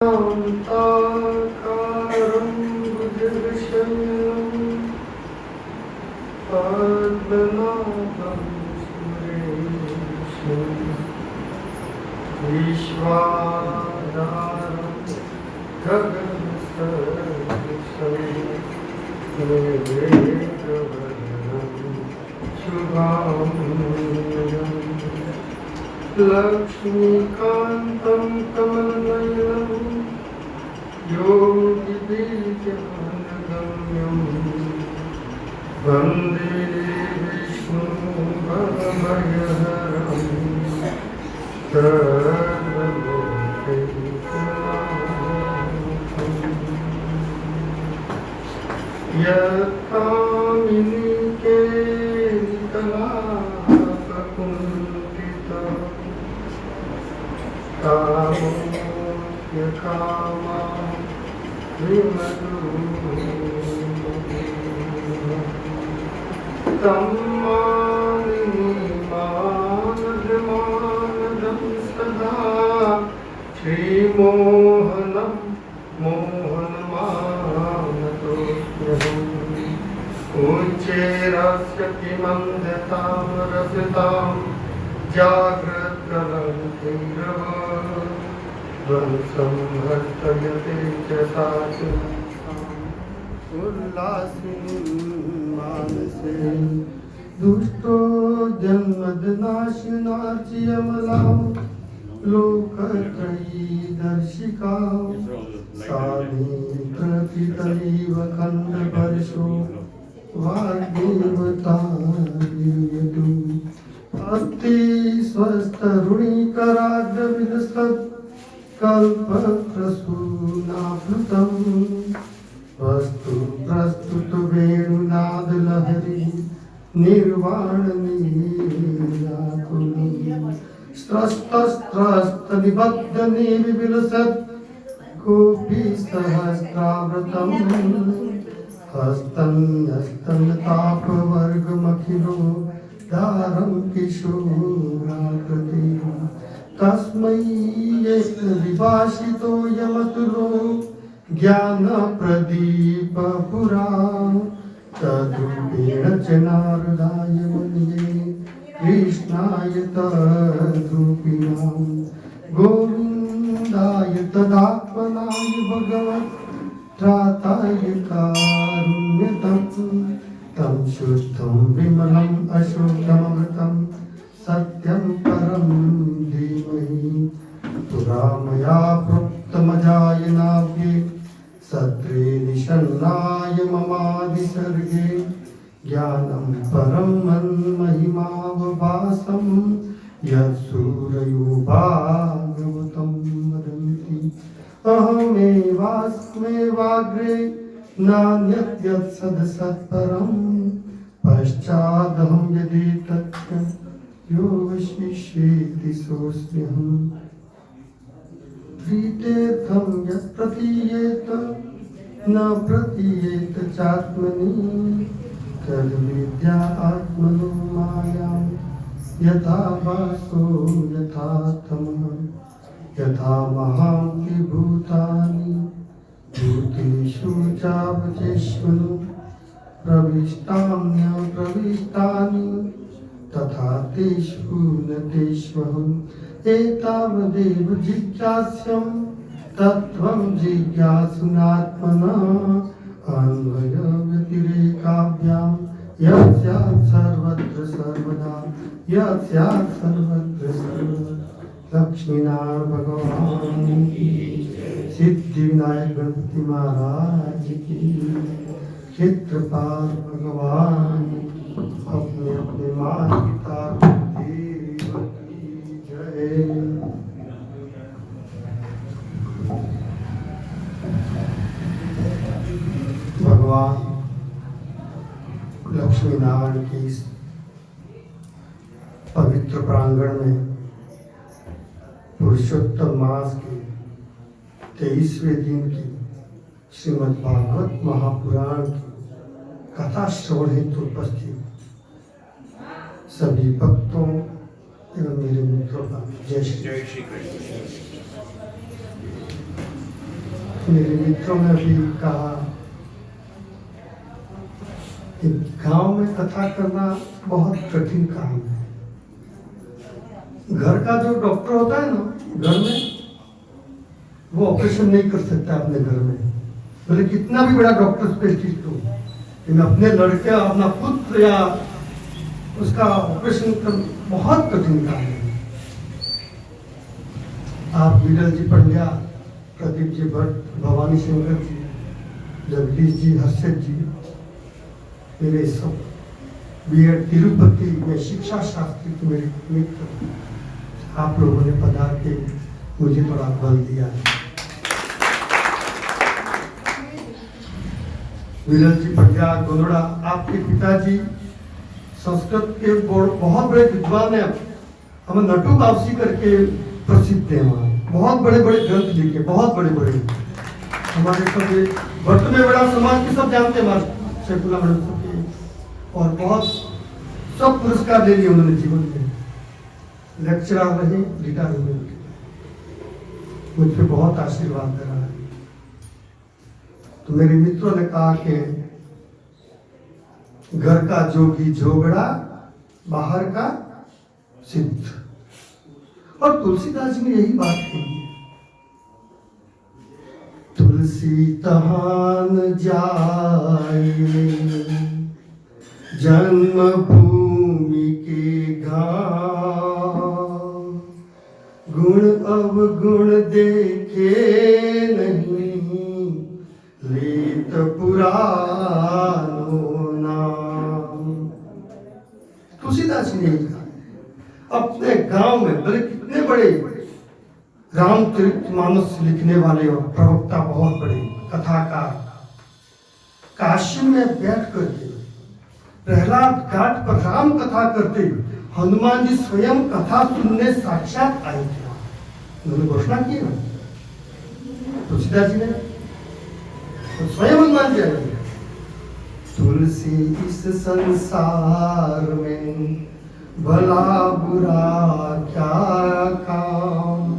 शान्ताकारं भुजगशयनं पद्मनाभं सुरेशं विश्वाधारं गगनसदृशं मेघवर्णं शुभांगं लक्ष्मीकान्तं कमलनयनं योगिबीजगम्यं वन्दे विष्णुभवभयहरं सर्वलोकैकनाथं यत्कामिनी केलिकलापकुण्ठिता कामोऽप्यकामा तं मानिनीमानदमानदं सदा श्रीमोहनं मोहनमानतोऽस्म्यहम् उच्चैरस्य किमन्धतां रसतां जाग्रत्कलङ्कैरव संहर्तयते च साचु उल्लासिनीं मानसे दुष्टो जन्मदनाशिनार्चियमलां लोकत्रयीदर्शिकां साधिप्रथितैव खण्डवर्षो वाग्देवता निर्यतु अस्ति स्वस्तरुणीकराग्रविलसत् कल्पप्रसूनाभृतं वस्तु प्रस्तुत वेणुनादलहरी निर्वाणनीलाकुली स्त्रस्तस्त्रस्तनिबद्धनिविलसत् कोऽपि सहस्रावृतं हस्तन्यस्तनतापवर्गमखिलो दारं किशोराकृति तस्मै विभाषितो यमतुलो ज्ञानप्रदीपपुरा तद्रूपेण च नारदाय मुनये कृष्णाय तद्रूपिणां गोविन्दाय तदात्मनाय भगवत्त्राताय कारुण्यतं तं शुद्धं विमलम् अशुद्धममृतं सत्यं परं धीमहि पुरा मया प्रोक्तमजायनाव्ये सत्रे निषन्नाय ममादिसर्गे ज्ञानं परं मन्महिमावभासं यत्सूरयो भागवतं वदन्ति अहमेवास्मेवाग्रे नान्यद्यत्सदसत्परं पश्चादहं यदि तत्र योगशिष्येति सोऽस्म्यहम् प्रीतेऽर्थं यत् प्रतीयेत न प्रतीयेत चात्मनि तद्विद्या आत्मनो मायां यथा वासो यथा तमः यथा महान्ति भूतानि भूतेषु चावचेष्वनु प्रविष्टान्यप्रविष्टानि तथा तेषु न तेष्वहम् एतावदेव जिज्ञास्यं तत्त्वं जिज्ञासुनात्मनः अन्वयव्यतिरेकाभ्यां यत् स्यात् सर्वत्र सर्वदा यत् स्यात् सर्वत्र सर्वदा लक्ष्मीनारायण भगवान की सिद्धिविनायक गणपति महाराज की क्षेत्रपाल भगवान अपने अपने माता पिता देव की जय। भगवान लक्ष्मी नारायण की इस पवित्र प्रांगण में पुरुषोत्तम मास के 23वें दिन की श्रीमद् भागवत महापुराण की कथा श्रवण हेतु उपस्थित सभी भक्तों एवं मेरे मित्रों का जय श्री कृष्ण। मेरे मित्रों ने भी कहा कि गांव में कथा करना बहुत कठिन काम है। घर का जो डॉक्टर होता है ना घर में, वो ऑपरेशन नहीं कर सकता अपने घर में, भले कितना भी बड़ा डॉक्टर स्पेशलिस्ट हो, लेकिन अपने लड़के अपना पुत्र या उसका ऑपरेशन कर बहुत कठिन काम है। आप विरल जी पंड्या, प्रदीप जी भट्ट, भवानी शंकर जी, जगदीश जी, हर्षद जी, मेरे सब बीएड तिरुपति में शिक्षा शास्त्री के मेरे मित्र, आप लोगों ने पधार के मुझे थोड़ा बल दिया है। विरल जी पंड्या गोंदड़ा, आपके पिताजी संस्कृत के बहुत बड़े विद्वान है। हमें नटू बावसी करके प्रसिद्ध है, वहाँ बहुत बड़े बड़े ग्रंथ लिखे, बहुत बड़े बड़े। हमारे सब वर्त में बड़ा समाज के सब जानते हैं, शेखुला मैडम सब, और बहुत सब पुरस्कार ले लिए उन्होंने जीवन में। लेक्चरर रहे, रिटायर हुए, मुझ पे बहुत आशीर्वाद दे रहा है। तो मेरे मित्रों ने कहा कि घर का जोगी जोगड़ा, बाहर का सिद्ध, और तुलसीदास जी ने यही बात कही है। तुलसी तहान जाए जन्मभूमि के घाम, गुण अवगुण देखे नहीं, लेत पुरानो नाम। तुलसीदास जी ने कहा अपने गांव में बड़े कितने बड़े रामचरितमानस लिखने वाले और प्रवक्ता, बहुत बड़े कथाकार, काशी में बैठ करके प्रहलाद घाट पर राम कथा करते, हनुमान जी स्वयं कथा सुनने साक्षात आए थे। उन्होंने घोषणा की ना तुलसीदास जी ने, तो स्वयं हनुमान जी आए। तुलसी इस संसार में भला बुरा क्या काम,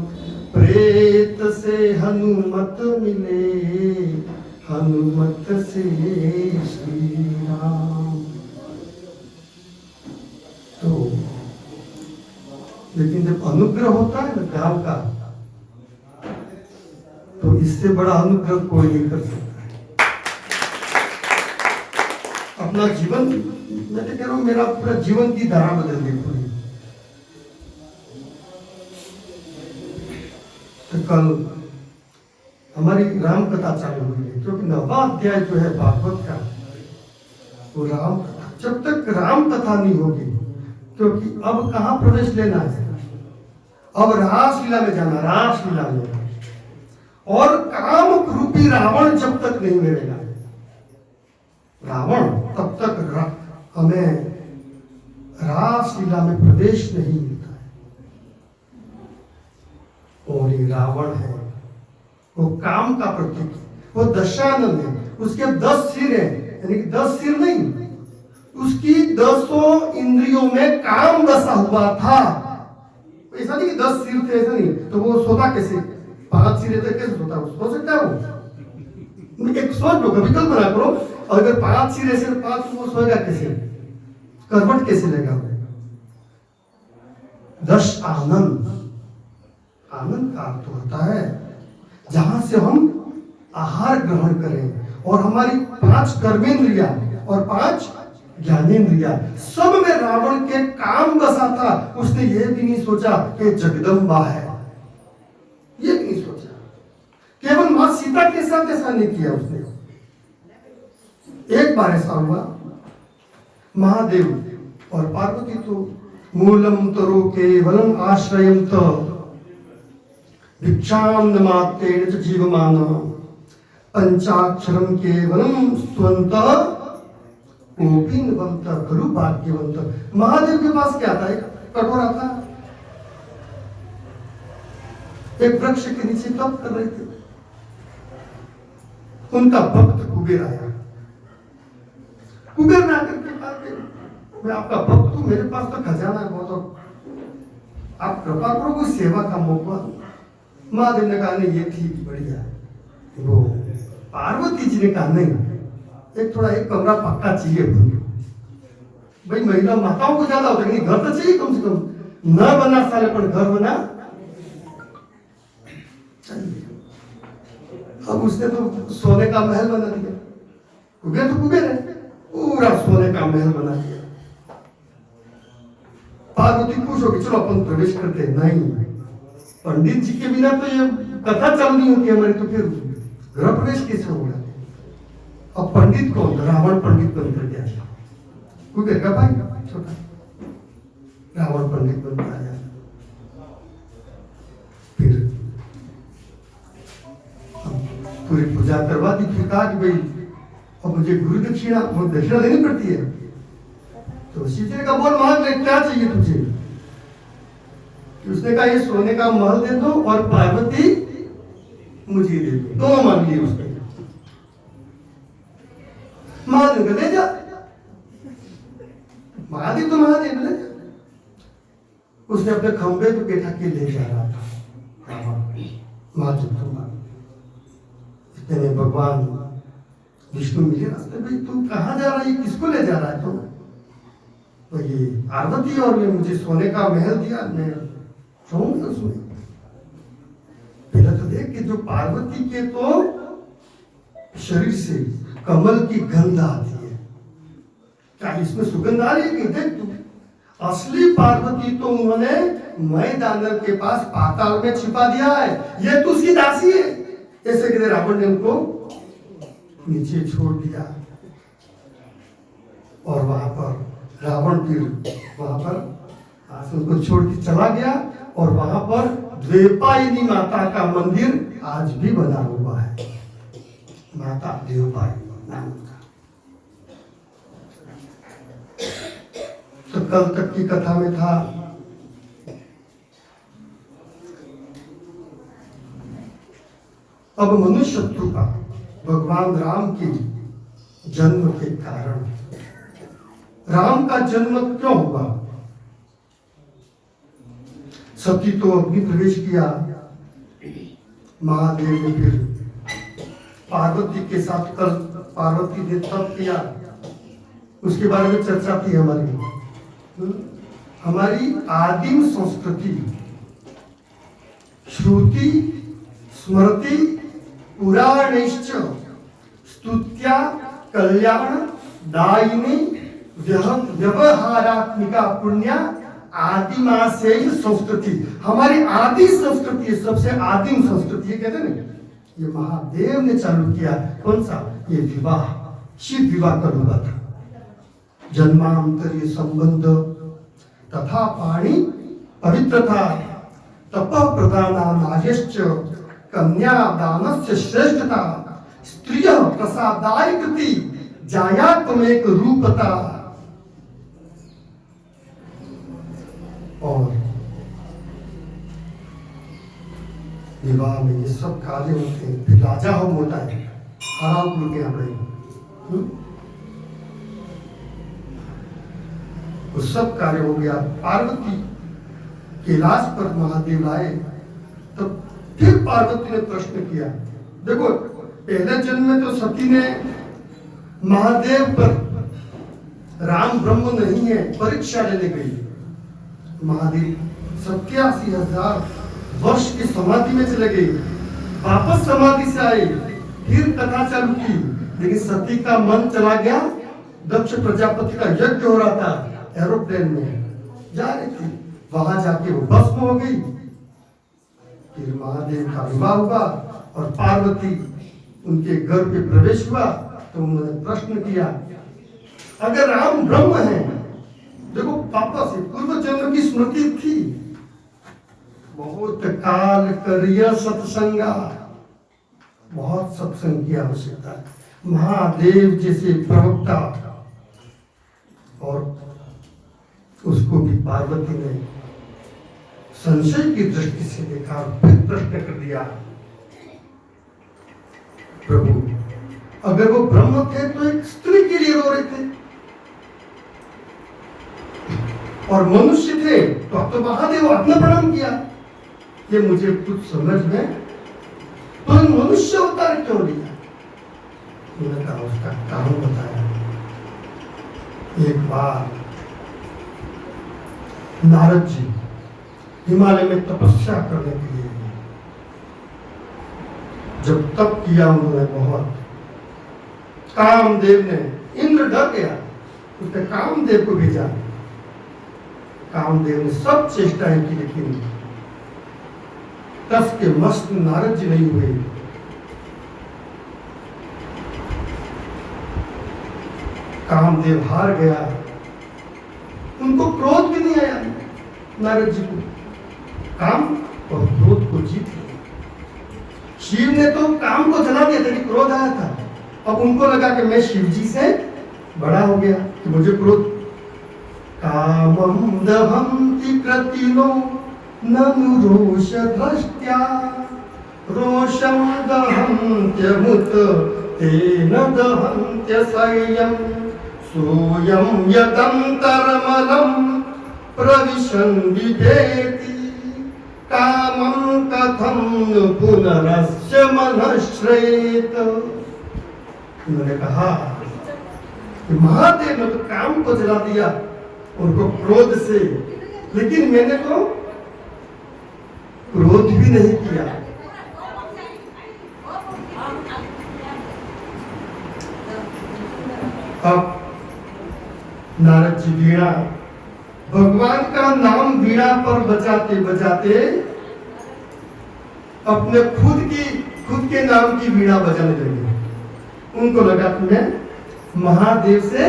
प्रेत से हनुमत मिले, हनुमत से श्री राम। तो लेकिन जब अनुग्रह होता है ना गांव का, तो इससे बड़ा अनुग्रह कोई नहीं कर सकता है। अपना जीवन, मैं तो कह रहा हूं, मेरा पूरा जीवन की धारा बदल गई पूरी। तो कल हमारी राम कथा चालू हुई है, क्योंकि 9वां अध्याय जो है भागवत का, वो राम कथा। जब तक राम कथा नहीं होगी, क्योंकि अब कहां प्रवेश लेना है, अब रासलीला में जाना, रासलीला में, और काम रूपी रावण जब तक नहीं मिलेगा, रावण तब तक हमें रासलीला में प्रवेश नहीं मिलता है। और ये रावण है, वो काम का प्रतीक, वो दशानन है, उसके 10 सिर हैं, यानी कि 10 सिर नहीं, उसकी 10 इंद्रियों में काम बसा हुआ था। ऐसा नहीं कि 10 सिर थे, ऐसा नहीं, तो वो सोता कैसे? 5 सिर थे, कैसे सोता? सो सकता है वो? एक सोच लो, कभी कल्पना करो, अगर 5 सिर ऐसे 5, वो सोएगा कैसे? करवट कैसे लेगा? 10 आनंद, आनंद का अर्थ होता है जहां से हम आहार ग्रहण करें, और हमारी 5 कर्मेंद्रिया और 5 ज्ञानेंद्रिया, सब में रावण के काम बसा था। उसने ये भी नहीं सोचा कि जगदम्बा है, ये भी नहीं सोचा। केवल मां सीता के साथ ऐसा नहीं किया उसने। एक बार ऐसा हुआ, महादेव और पार्वती तो मूलम तरो केवलम आश्रयम तो भिक्षाम नमातेन च जीवमान, पंचाक्षरम केवलम स्वंत गोपीनवंत गुरु भाग्यवंत। महादेव के पास क्या था? एक कटोरा था, एक वृक्ष के नीचे तप कर रहे थे। उनका भक्त कुबेर आया। कुबेर ने आकर के कहा कि मैं आपका भक्त हूं, मेरे पास तो खजाना है बहुत, आप कृपा करो कोई सेवा का मौका। महादेव ने कहा नहीं, ये ठीक, बढ़िया, वो पार्वती जी ने कहा नहीं, एक थोड़ा एक कमरा पक्का चाहिए भाई। महिला माताओं को ज्यादा होता है नहीं, घर तो चाहिए कम से कम, न बना साले पर घर बना चाहिए। अब उसने तो सोने का महल बना दिया, कुबेर तो कुबेर है, पूरा सोने का महल बना दिया। पार्वती खुश होगी, चलो अपन प्रवेश करते हैं। नहीं, पंडित जी के बिना तो ये कथा चालू नहीं होती हमारी, तो फिर गृह प्रवेश कैसे होगा? अब पंडित कौन? रावण पंडित बनकर के आया, कुबेर का भाई छोटा रावण पंडित बनकर आया। फिर पूरी पूजा करवा दी, फिर कहा कि भाई अब मुझे गुरु दक्षिणा देनी पड़ती है। तो शिव जी का बोल मांग ले, क्या चाहिए तुझे? उसने कहा ये सोने का महल दे दो और पार्वती मुझे दे दो, दोनों मांग लिए उसने। महादेव ले जा, महादेव तो महादेव ले जा। उसने अपने खंबे पे बैठा के ले जा रहा था महादेव। इतने भगवान विष्णु मिले रास्ते में, तू कहाँ जा रहा है, किसको ले जा रहा है? तो ये पार्वती और ये मुझे सोने का महल दिया, मैं जाऊंगा उसमें। पहले तो देख कि जो पार्वती के तो शरीर से कमल की गंध आती है, क्या इसमें सुगंध आ रही है? कि देख तू, असली पार्वती तो उन्होंने मैदानर के पास पाताल में छिपा दिया है, ये तो उसकी दासी है। ऐसे कहते रावण ने उनको नीचे छोड़ दिया और वहां पर रावण फिर वहां पर उनको छोड़ के चला गया। और वहां पर द्वेपायनी माता का मंदिर आज भी बना हुआ है, माता द्वेपायनी नाम का। तो कल तक की कथा में था अब मनुष्य का भगवान राम के जन्म के कारण, राम का जन्म क्यों हुआ? सती तो अग्नि प्रवेश किया, महादेव ने फिर पार्वती के साथ कल पार्वती ने तप किया, उसके बारे में चर्चा थी हमारी आदिम संस्कृति श्रुति स्मृति पुराणैश्च स्तुत्या कल्याण दायिनी व्यवहारात्मिका पुण्या आदिमा से संस्कृति। हमारी आदि संस्कृति, सबसे आदिम संस्कृति कहते हैं ना, ये महादेव ने चालू किया। कौन सा? ये विवाह, शिव विवाह का हुआ था। जन्मांतरीय संबंध तथा पाणी पवित्रता तप प्रदाना नागेश्च कन्या दानस्य श्रेष्ठता स्त्रिय प्रसादाय कृति जाया तमेक रूपता। और विवाह में ये सब कार्य होते हैं। फिर राजा होम होता है, हराम कुल के यहाँ पे वो सब कार्य हो गया। पार्वती कैलाश पर महादेव आए, तो फिर पार्वती ने प्रश्न किया। देखो पहले जन्म में तो सती ने महादेव पर राम ब्रह्म नहीं है परीक्षा लेने गई। महादेव 87,000 वर्ष की समाधि में चले गई, वापस समाधि से आई, फिर कथा चालू की। लेकिन सती का मन चला गया, दक्ष प्रजापति का यज्ञ हो रहा था, एरोप्लेन में जा रही थी, वहां जाके वो भस्म हो गई। फिर महादेव का विवाह हुआ और पार्वती उनके घर पे प्रवेश हुआ। तो उन्होंने प्रश्न किया, अगर राम ब्रह्म है, देखो पापा से पूर्व जन्म की स्मृति थी, बहुत काल करिया सत्संगा, बहुत सत्संग की आवश्यकता है। महादेव जैसे प्रवक्ता, और उसको भी पार्वती ने संशय की दृष्टि से देखा, फिर प्रश्न कर दिया, प्रभु अगर वो ब्रह्म थे तो एक स्त्री के लिए रो रहे थे, और मनुष्य थे तो अब तो महादेव अपना प्रणाम किया। ये मुझे कुछ समझ में, तो मनुष्य अवतार क्यों लिया? उन्होंने कहा उसका कारण बताया। एक बार नारद जी हिमालय में तपस्या करने के लिए जब तप किया उन्होंने बहुत, कामदेव ने, इंद्र डर गया, उसने कामदेव को भेजा। कामदेव ने सब चेष्टाएं की, लेकिन तस के मस्त नारद जी नहीं हुए। कामदेव हार गया, उनको क्रोध भी नहीं आया नारद जी को, काम और क्रोध को जीत लिया। शिव ने तो काम को जला दिया था कि क्रोध आया था, अब उनको लगा कि मैं शिव जी से बड़ा हो गया कि मुझे क्रोध। कामं दहन्ति कृतिनो ननु रोष दृष्ट्या रोषं दहन्त्यमुत तेन दहन्त्य संयम सोऽयं यदन्तरमलं प्रविशन् बिभेति कामं कथं पुनरस्य मनश्रेत। उन्होंने कहा कि महादेव ने तो काम को जला दिया उनको क्रोध से, लेकिन मैंने तो क्रोध भी नहीं किया। अब नारद जी वीणा, भगवान का नाम वीणा पर बजाते बजाते अपने खुद के नाम की वीणा बजाने लगे। उनको लगा कि मैं महादेव से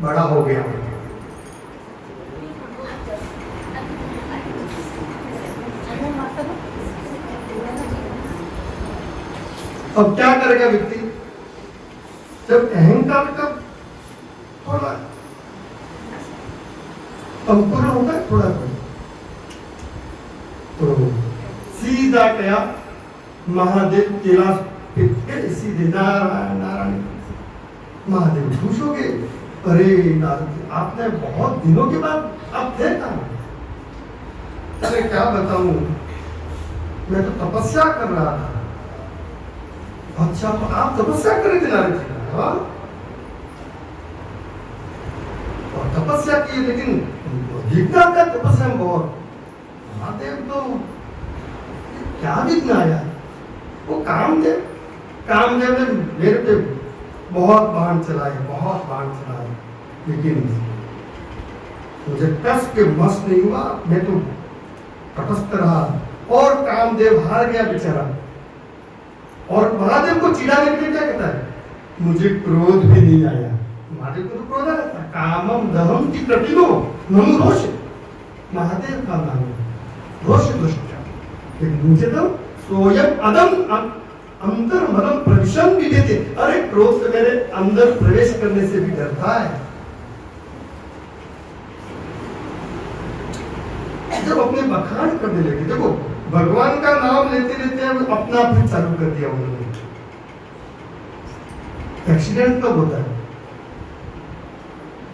बड़ा हो गया। अब क्या करेगा व्यक्ति जब अहंकार का थोड़ा अंकुरण होता है, थोड़ा तो सीधा गया महादेव कैलाश पे, सीधे नारायण नारायण। महादेव खुश हो गए, अरे नारद आपने बहुत दिनों के बाद आप थे कहाँ? अरे क्या बताऊं, मैं तो तपस्या कर रहा था। अच्छा तो आप तपस्या कर रहे थे नारद जी? हाँ, और तपस्या की, लेकिन विघ्न आता तपस्या में बहुत। महादेव तो क्या विघ्न आया? वो कामदेव ने मेरे पे बहुत बाण चलाए, लेकिन मुझे कस के मस नहीं हुआ, मैं तो तटस्थ रहा। और कामदेव हार गया बेचारा। और महादेव को चिढ़ाने के लिए क्या कहता है, मुझे क्रोध भी नहीं आया। महादेव को तो क्रोध आया था। कामम दहन्ति कृतिनो ननु रोष, महादेव का नाम रोष दुष्ट, लेकिन मुझे तो सोयम अदम अंतर मदम प्रविशन भी देते। अरे क्रोध से मेरे अंदर प्रवेश करने से भी डरता है। जब अपने बखान करने लगे, देखो भगवान का नाम लेते लेते अपना भी चालू कर दिया उन्होंने। एक्सीडेंट कब होता है?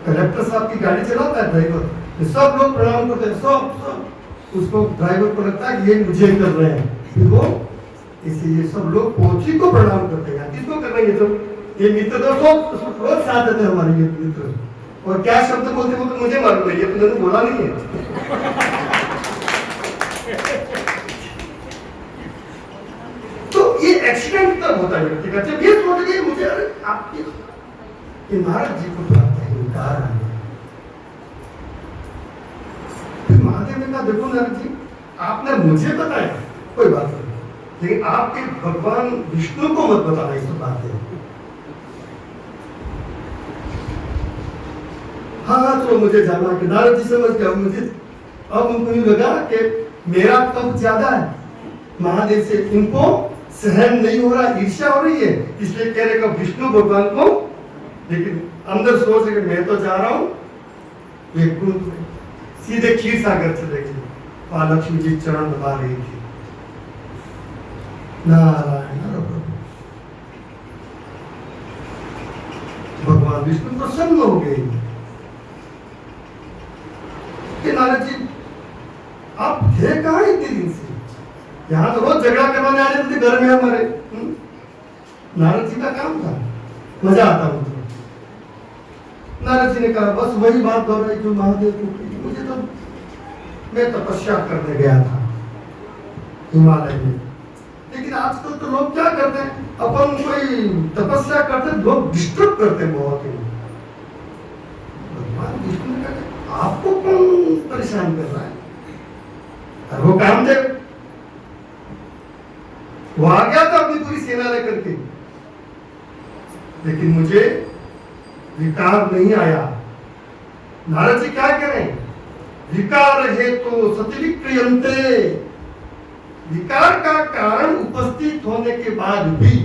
कलेक्टर साहब की गाड़ी चलाता है ड्राइवर, सब लोग प्रणाम करते हैं, सब उसको ड्राइवर को लगता है कि ये मुझे कर रहे हैं, फिर वो इसलिए सब लोग पोथी को प्रणाम करते हैं। किसको कर रहे हैं? तो ये मित्र दोस्तों रोज साथ देते हैं हमारे ये मित्र, और क्या शब्द बोलते वो तो मुझे मालूम है, ये तो मैंने बोला नहीं है। तो ये एक्सीडेंट तब होता है व्यक्ति का, जब ये सोच गए मुझे, अरे आपके नारद जी को प्राप्त अहंकार आ गया। फिर महादेव ने कहा, देखो नारद जी आपने मुझे बताया कोई बात नहीं, लेकिन आपके भगवान विष्णु को मत बताना इस बात है। हाँ तो मुझे जाना कि नारद जी समझ गया मुझे। अब उनको यूं लगा कि मेरा तप ज्यादा है, महादेव से इनको सहन नहीं हो रहा, ईर्ष्या हो रही है, इसलिए कह रहे विष्णु भगवान को। लेकिन अंदर सोच रहे मैं तो जा रहा हूं सीधे क्षीर सागर चले गए। महालक्ष्मी जी चरण दबा रही थी। नारायण भगवान विष्णु प्रसन्न हो गए कि नारद जी आप थे कहाँ इतने दिन से? यहाँ तो रोज झगड़ा करवाने आ जाते थे घर में हमारे। नारद जी का काम था, मजा आता मुझे। नारद जी ने कहा बस वही बात दोहराई जो महादेव को की। मुझे तो, मैं तपस्या करने गया था हिमालय में, लेकिन आजकल तो लोग क्या करते हैं, अपन कोई तपस्या करते लोग डिस्टर्ब करते बहुत ही। भगवान विष्णु ने कहा आपको कौन परेशान कर रहा है? और वो कामदेव वो आ गया था अपनी पूरी सेना लेकर के, लेकिन मुझे विकार नहीं आया। नारद जी क्या कह रहे हैं? विकार है तो सतिलिक प्रियंते, विकार का कारण उपस्थित होने के बाद भी,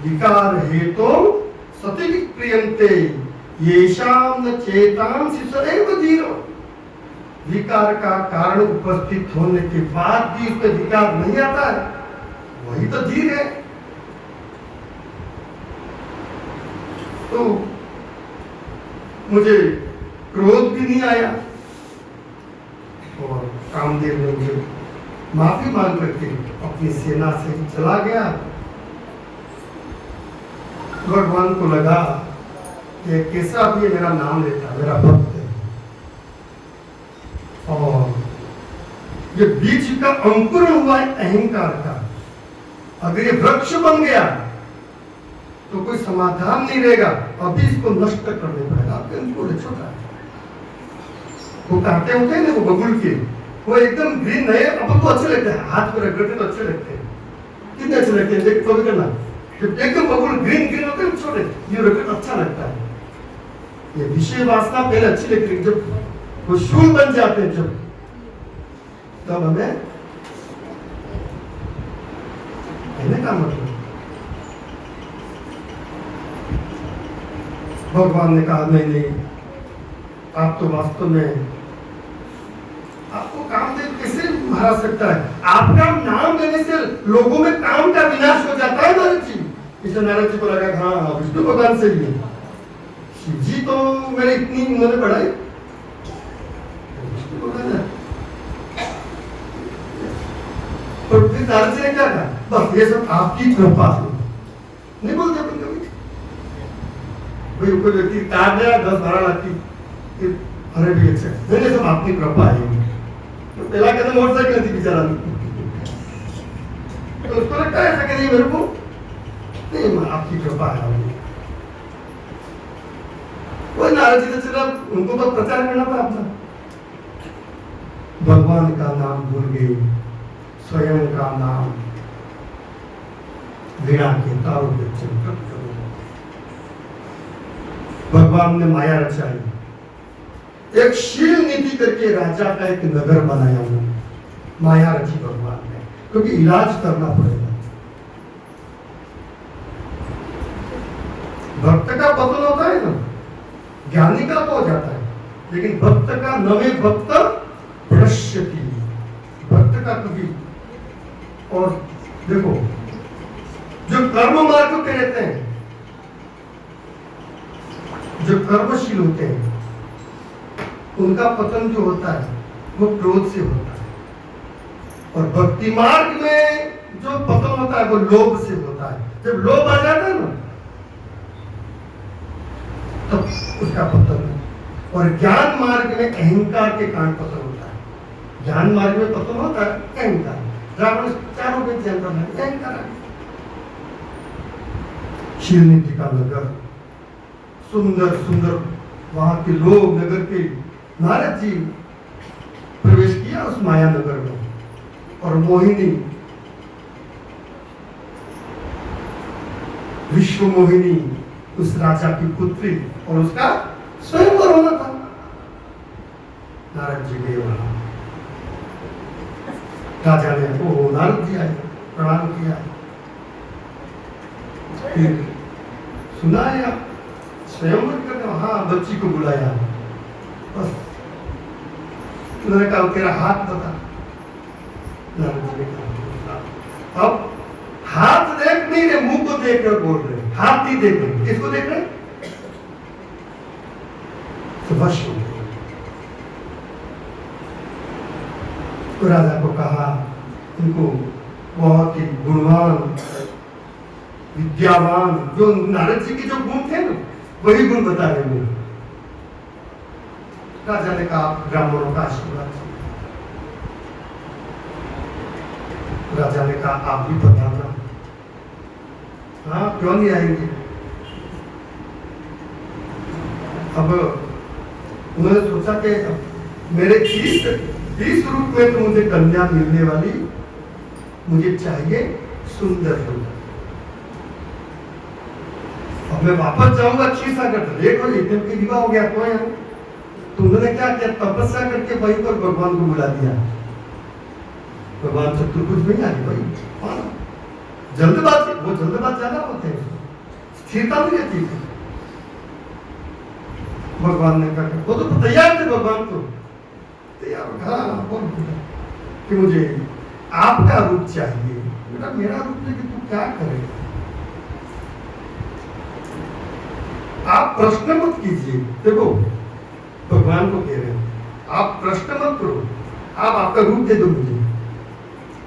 विकार है तो सतिलिक प्रियंते येषाम न चेतांसि सदैव धीरो, विकार का कारण उपस्थित होने के बाद भी उसमें विकार नहीं आता है, वही तो धीर है। तो मुझे क्रोध भी नहीं आया और कामदेव ने मुझे माफी मांग करके अपनी सेना से चला गया। भगवान को लगा कि कैसा भी मेरा नाम लेता, मेरा भक्त है, और ये बीज का अंकुरण हुआ है अहंकार का, अगर ये वृक्ष बन गया तो कोई समाधान नहीं रहेगा, अभी इसको नष्ट करने पड़ेगा। आपके अंकुर छोटा है, वो कांटे होते हैं ना वो बबुल के, वो एकदम ग्रीन है, अपन को अच्छे लगते हैं, हाथ में रगड़ते तो अच्छे लगते हैं, कितने अच्छे लगते हैं, देख तो भी करना, जब एकदम बबुल ग्रीन ग्रीन होते हैं छोटे, ये रगड़ अच्छा लगता है। ये विषय वासना पहले अच्छी लगती है, जब वो शूल बन जाते हैं जब, तब हमें कहने का मतलब, भगवान ने कहा नहीं नहीं, आप तो वास्तव में, आपको कामदेव कैसे हरा सकता है? आपका नाम लेने से लोगों में काम का विनाश हो जाता है नारद जी। इसे नारद जी को लगा हाँ विष्णु भगवान से ही है, शिव जी तो मेरे इतनी उन्होंने बढ़ाई, विष्णु भगवान है। और फिर नारद जी ने क्या कहा, बस ये सब आपकी कृपा है, नहीं बोलते अपन कभी भाई ऊपर व्यक्ति काट गया 10-12 लाख की, अरे भी अच्छा नहीं, सब आपकी कृपा है। तो पहला कहते मोटरसाइकिल थी बेचारा, तो उसको लगता है ऐसा कि नहीं मेरे को नहीं, आपकी कृपा है। वो नारद जी ने चला, उनको तो प्रचार करना था अपना, भगवान का नाम भूल गए, स्वयं का नाम वीणा के तारों पे चमक। भगवान ने माया रचाई, एक शील नीति करके राजा का एक नगर बनाया उन्होंने, माया रची भगवान ने, क्योंकि इलाज करना पड़ेगा। भक्त का पतन होता है ना, ज्ञानी का तो हो जाता है, लेकिन भक्त का नवे भक्त भ्रश्यति, भक्त का कभी। और देखो जो कर्म मार्ग पे रहते हैं, जो कर्मशील होते हैं, उनका पतन जो होता है वो क्रोध से होता है, और भक्ति मार्ग में जो पतन होता है वो लोभ से होता है। जब लोभ आ जाता है ना तब उसका पतन है, और ज्ञान मार्ग में अहंकार के कारण पतन होता है। ज्ञान मार्ग में पतन होता है अहंकार, रावण चारों के चैंपर है अहंकार। शील नीति का नगर, सुंदर सुंदर वहां के लोग, नगर के नारद जी प्रवेश किया उस माया नगर में, और मोहिनी, विश्व मोहिनी उस राजा की पुत्री, और उसका स्वयंवर होना था। नारद जी गए वहां, राजा ने ओ नारद जी आए, प्रणाम किया, फिर सुनाया स्वयंवर करने, हाँ बच्ची को बुलाया, बस उन्होंने कहा तेरा हाथ बता। नारद जी ने कहा अब हाथ देख नहीं रहे, मुंह को देख कर बोल रहे, हाथ नहीं देख रहे, किसको देख रहे? तो वश हो गए। तो राजा को कहा, इनको बहुत ही गुणवान, विद्यावान, जो नारद जी के जो गुण थे ना, वही गुण बता रहे हैं। राजा ने कहा, आप ब्राह्मणों का आशीर्वाद। राजा ने कहा, आप भी बताना। हाँ, क्यों नहीं आएंगे? अब उन्होंने सोचा कि मेरे 30 रूप में तो मुझे कन्या मिलने वाली, मुझे चाहिए सुंदर रूप। अब मैं वापस जाऊंगा क्षीरसागर, लेट हो इतने की विवाह हो गया तो यहाँ। तो उन्होंने क्या किया, तपस्या करके वहीं पर भगवान को बुला दिया। भगवान चतुर्भुज में आ गए भाई, जल्दबाजी, वो जल्दबाज ज्यादा होते हैं, स्थिरता नहीं रहती थी। भगवान ने कहा, वो तो तैयार थे, भगवान तो तैयार, हाँ बोल कि मुझे आपका रूप चाहिए। बेटा मेरा रूप लेके तू क्या करेगा? आप प्रश्न मत कीजिए। देखो भगवान को कह रहे हैं, आप प्रश्न मत करो, आप आपका रूप दे दो मुझे।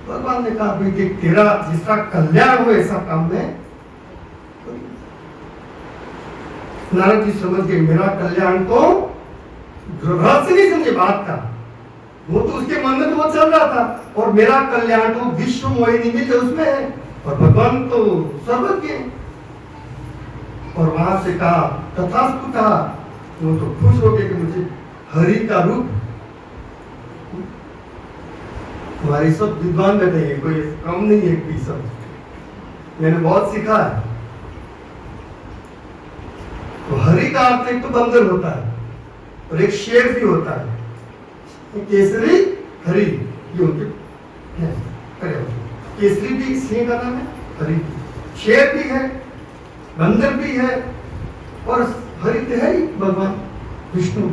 भगवान ने कहा, भाई देख, तेरा जिसका कल्याण हो ऐसा काम में। नारद जी समझ गए, मेरा कल्याण तो रहस्य नहीं समझे बात का, वो तो उसके मन में तो वो चल रहा था, और मेरा कल्याण तो विश्व मोहिनी में जो उसमें है, और भगवान तो सर्वज्ञ। और वहां से कहा, तथास्तु कहा। वो तो खुश हो गए कि मुझे हरि का रूप। हमारी सब विद्वान बैठे हैं, कोई कम नहीं है, कोई सब मैंने बहुत सीखा है। तो हरि का अर्थ एक तो बंदर होता है और एक शेर भी होता है, केसरी हरि, ये उनके केसरी भी सिंह का नाम है, हरि शेर भी है, बंदर भी है, और हरि तो है ही भगवान विष्णु।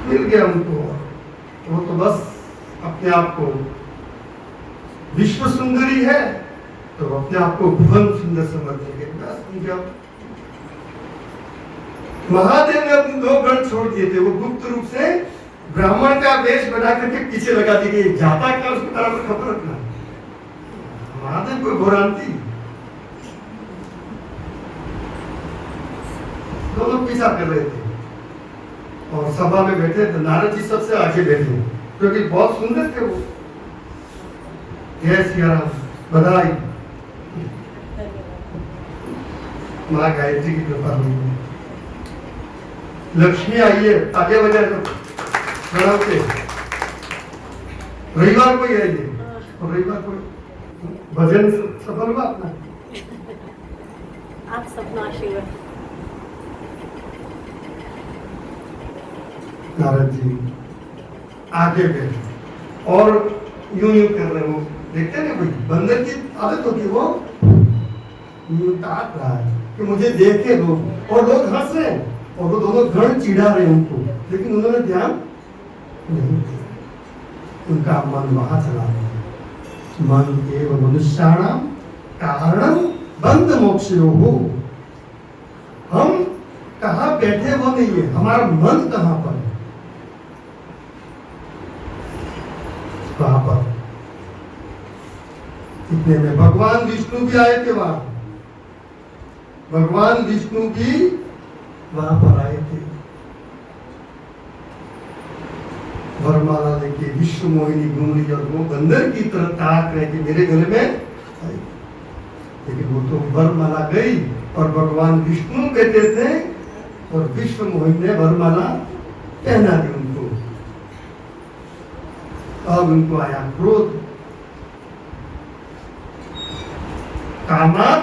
मिल गया उनको, वो तो बस अपने आप को विश्व सुंदरी है, तो अपने आप को भुवन सुंदर समझेंगे। महादेव ने अपने 2 गण छोड़ दिए थे, वो गुप्त रूप से ब्राह्मण का वेश बना करके पीछे लगा दी गई, जाता क्या उसकी तरफ पर खबर रखना। महादेव को भ्रांति, दोनों पीछा कर रहे थे, और सभा में बैठे थे, नारद जी सबसे आगे बैठे, क्योंकि बहुत सुंदर थे वो। जय सिया राम, बधाई, माँ गायत्री की कृपा हुई। लक्ष्मी आई है, आगे बजा दो, प्रणाम से। रविवार को ही आई है, और रविवार को भजन सफल हुआ अपना। आप सबका आशीर्वाद। नारद जी आगे बैठे और यूं यूं कर रहे हो, देखते ना कोई बंदर की आदत होती है, वो यूं ताक रहा है कि मुझे देखे लोग, और लोग हंस रहे हैं, और वो दोनों गण चिढ़ा रहे हैं उनको, लेकिन उन्होंने ध्यान नहीं दिया। उनका मन वहां चला गया। मन एवं मनुष्याणाम कारणम बंध मोक्षयो हो। हम कहाँ बैठे वो नहीं है, हमारा मन कहाँ पर है, वहां पर। इतने में भगवान विष्णु भी आए थे वहां, भगवान विष्णु भी वहां पर आए थे, वरमाला लेके विश्व मोहिनी घूम रही, और वो बंदर की तरह ताक रहे कि मेरे गले में आई। लेकिन वो तो वरमाला गई, और भगवान विष्णु कहते थे, और विश्व मोहिनी ने वरमाला पहना दी उनको। अब उनको आया क्रोध, कामात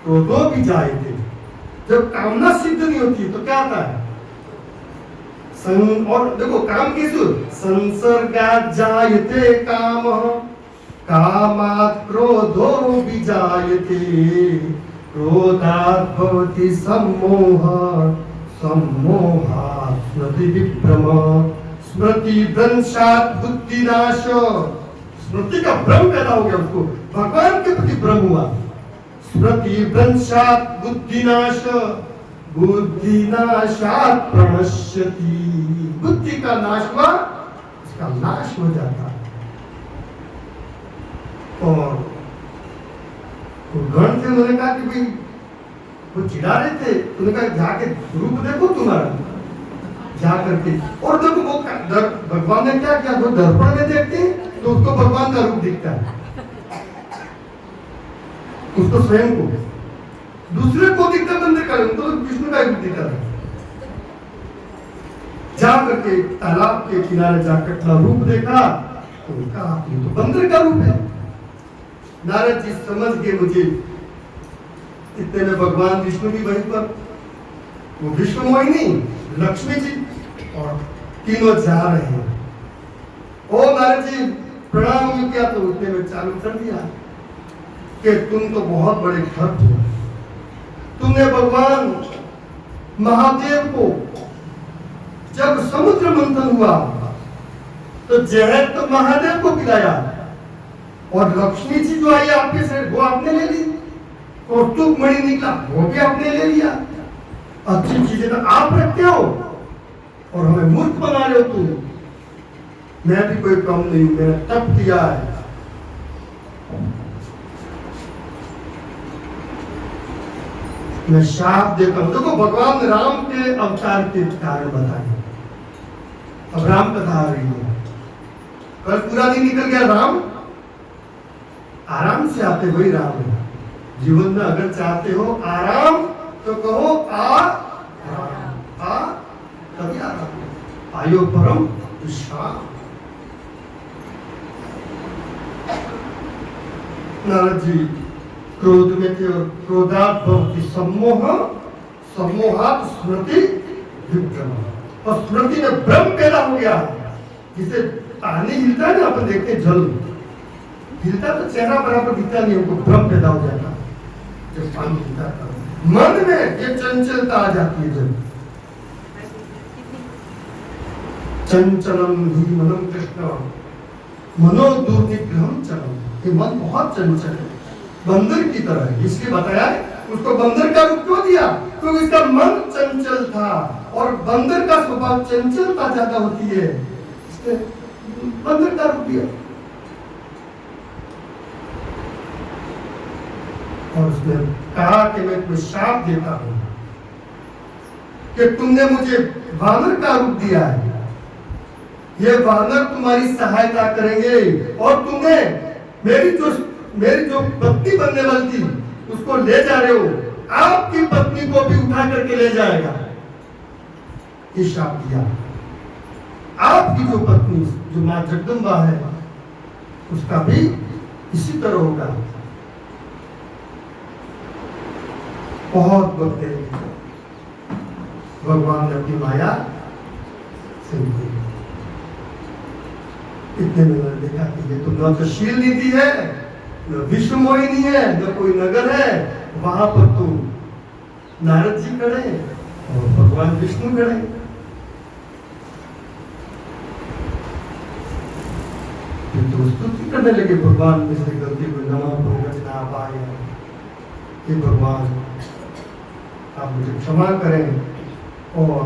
क्रोधो भी जाए थे। जब कामना सिद्ध नहीं होती तो क्या आता है, और देखो काम किसु संसर्गात जायते काम, कामात क्रोधो विजायते, क्रोधात् भवति सम्मोह, सम्मोहात् स्मृति विभ्रम, स्मृति भ्रंशात् बुद्धिनाश। स्मृति का भ्रम पैदा हो गया, उसको भगवान के प्रति भ्रम हुआ। स्मृति भ्रंशात् बुद्धिनाश, बुद्धिनाशात् प्रणश्यति। बुद्धि का नाश हुआ, उसका नाश हो जाता है। और वो गण थे, उन्होंने कहा कि भाई वो चिढ़ा रहे थे, उन्होंने कहा जाके रूप देखो तुम्हारा, जा करके। और देखो वो भगवान ने क्या किया, वो दर्पण में देखते हैं तो उसको भगवान का रूप दिखता है, उसको स्वयं को, दूसरे को दिखता बंदर का, उनको तो विष्णु का रूप दिखता है। जा करके तालाब के किनारे जाकर अपना रूप देखा तो उनका ये तो बंदर का रूप है। नारद जी समझ गए मुझे, इतने में भगवान विष्णु भी वहीं पर, वो विष्णु मोहिनी, लक्ष्मी जी और तीनों जा रहे हैं। ओ नारद जी प्रणाम किया तो उतने में चालू कर दिया कि तुम तो बहुत बड़े भक्त हो, तुमने भगवान महादेव को जब समुद्र मंथन हुआ तो जहर तो महादेव को पिलाया, और लक्ष्मी जी जो आई आपके से वो आपने ले ली, कौतुक मणि निकला वो भी आपने ले लिया, अच्छी चीजें तो आप रखते हो और हमें मूर्ख बना रहे हो तुम। मैं भी कोई कम नहीं हूं, मैंने तप किया है। मैं शाप देता हूं। देखो भगवान राम के अवतार के कारण बताए, अब राम कथा आ रही है, कल पूरा दिन निकल गया, राम आराम से आते वही राम है। जीवन में अगर चाहते हो आराम तो कहो आ तभी आराम, आयो परम विश्राम। नारद जी क्रोध में थे और क्रोधात भवति सम्मोह, सम्मोहात स्मृति विभ्रम, और स्मृति में भ्रम पैदा हो गया। जिसे पानी हिलता है ना, अपन देखते हैं जल हिलता तो चेहरा बराबर दिखता नहीं, उनको भ्रम पैदा हो जाता जब पानी हिलता था। मन में ये चंचलता आ जाती है, जब चंचलम ही मनम कृष्ण मनो दुर्निग्रहम चलम, ये मन बहुत चंचल है, बंदर की तरह है। इसलिए बताया उसको बंदर का रूप क्यों दिया, क्योंकि तो इसका मन चंचल था, और बंदर का स्वभाव चंचलता ज्यादा होती है, इसलिए बंदर का रूप दिया। और उसने कहा कि मैं तुम्हें श्राप देता हूं कि तुमने मुझे वानर का रूप दिया है, ये वानर तुम्हारी सहायता करेंगे, और तुमने मेरी जो पत्नी बनने वाली थी उसको ले जा रहे हो, आपकी पत्नी को भी उठा करके ले जाएगा। ये श्राप दिया। आपकी जो पत्नी जो मां जगदम्बा है उसका भी इसी तरह होगा। बहुत वक्त भगवान ने अपनी माया सिंधी, इतने में मैंने देखा कि ये तो न तो शील नीति है, न विश्व मोहिनी है, न कोई नगर है। वहां पर तो नारद जी खड़े और भगवान विष्णु खड़े। तो स्तुति करने लगे भगवान में से गलती को, नमः भगवतना पाय, हे भगवान आप मुझे क्षमा करें और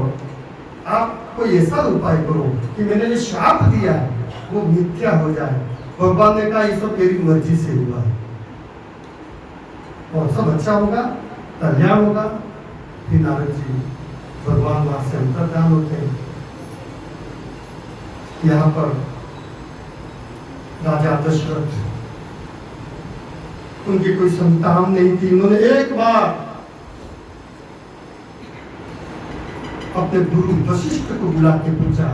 आप कोई ऐसा उपाय करो कि मैंने जो श्राप दिया है वो मिथ्या हो जाए। भगवान ने कहा ये सब तेरी मर्जी से हुआ है और सब अच्छा होगा, कल्याण होगा। फिर नारद जी भगवान वहां से अंतर्धान होते हैं। यहाँ पर राजा दशरथ, उनकी कोई संतान नहीं थी, उन्होंने एक बार अपने गुरु वशिष्ठ को बुला के पूछा,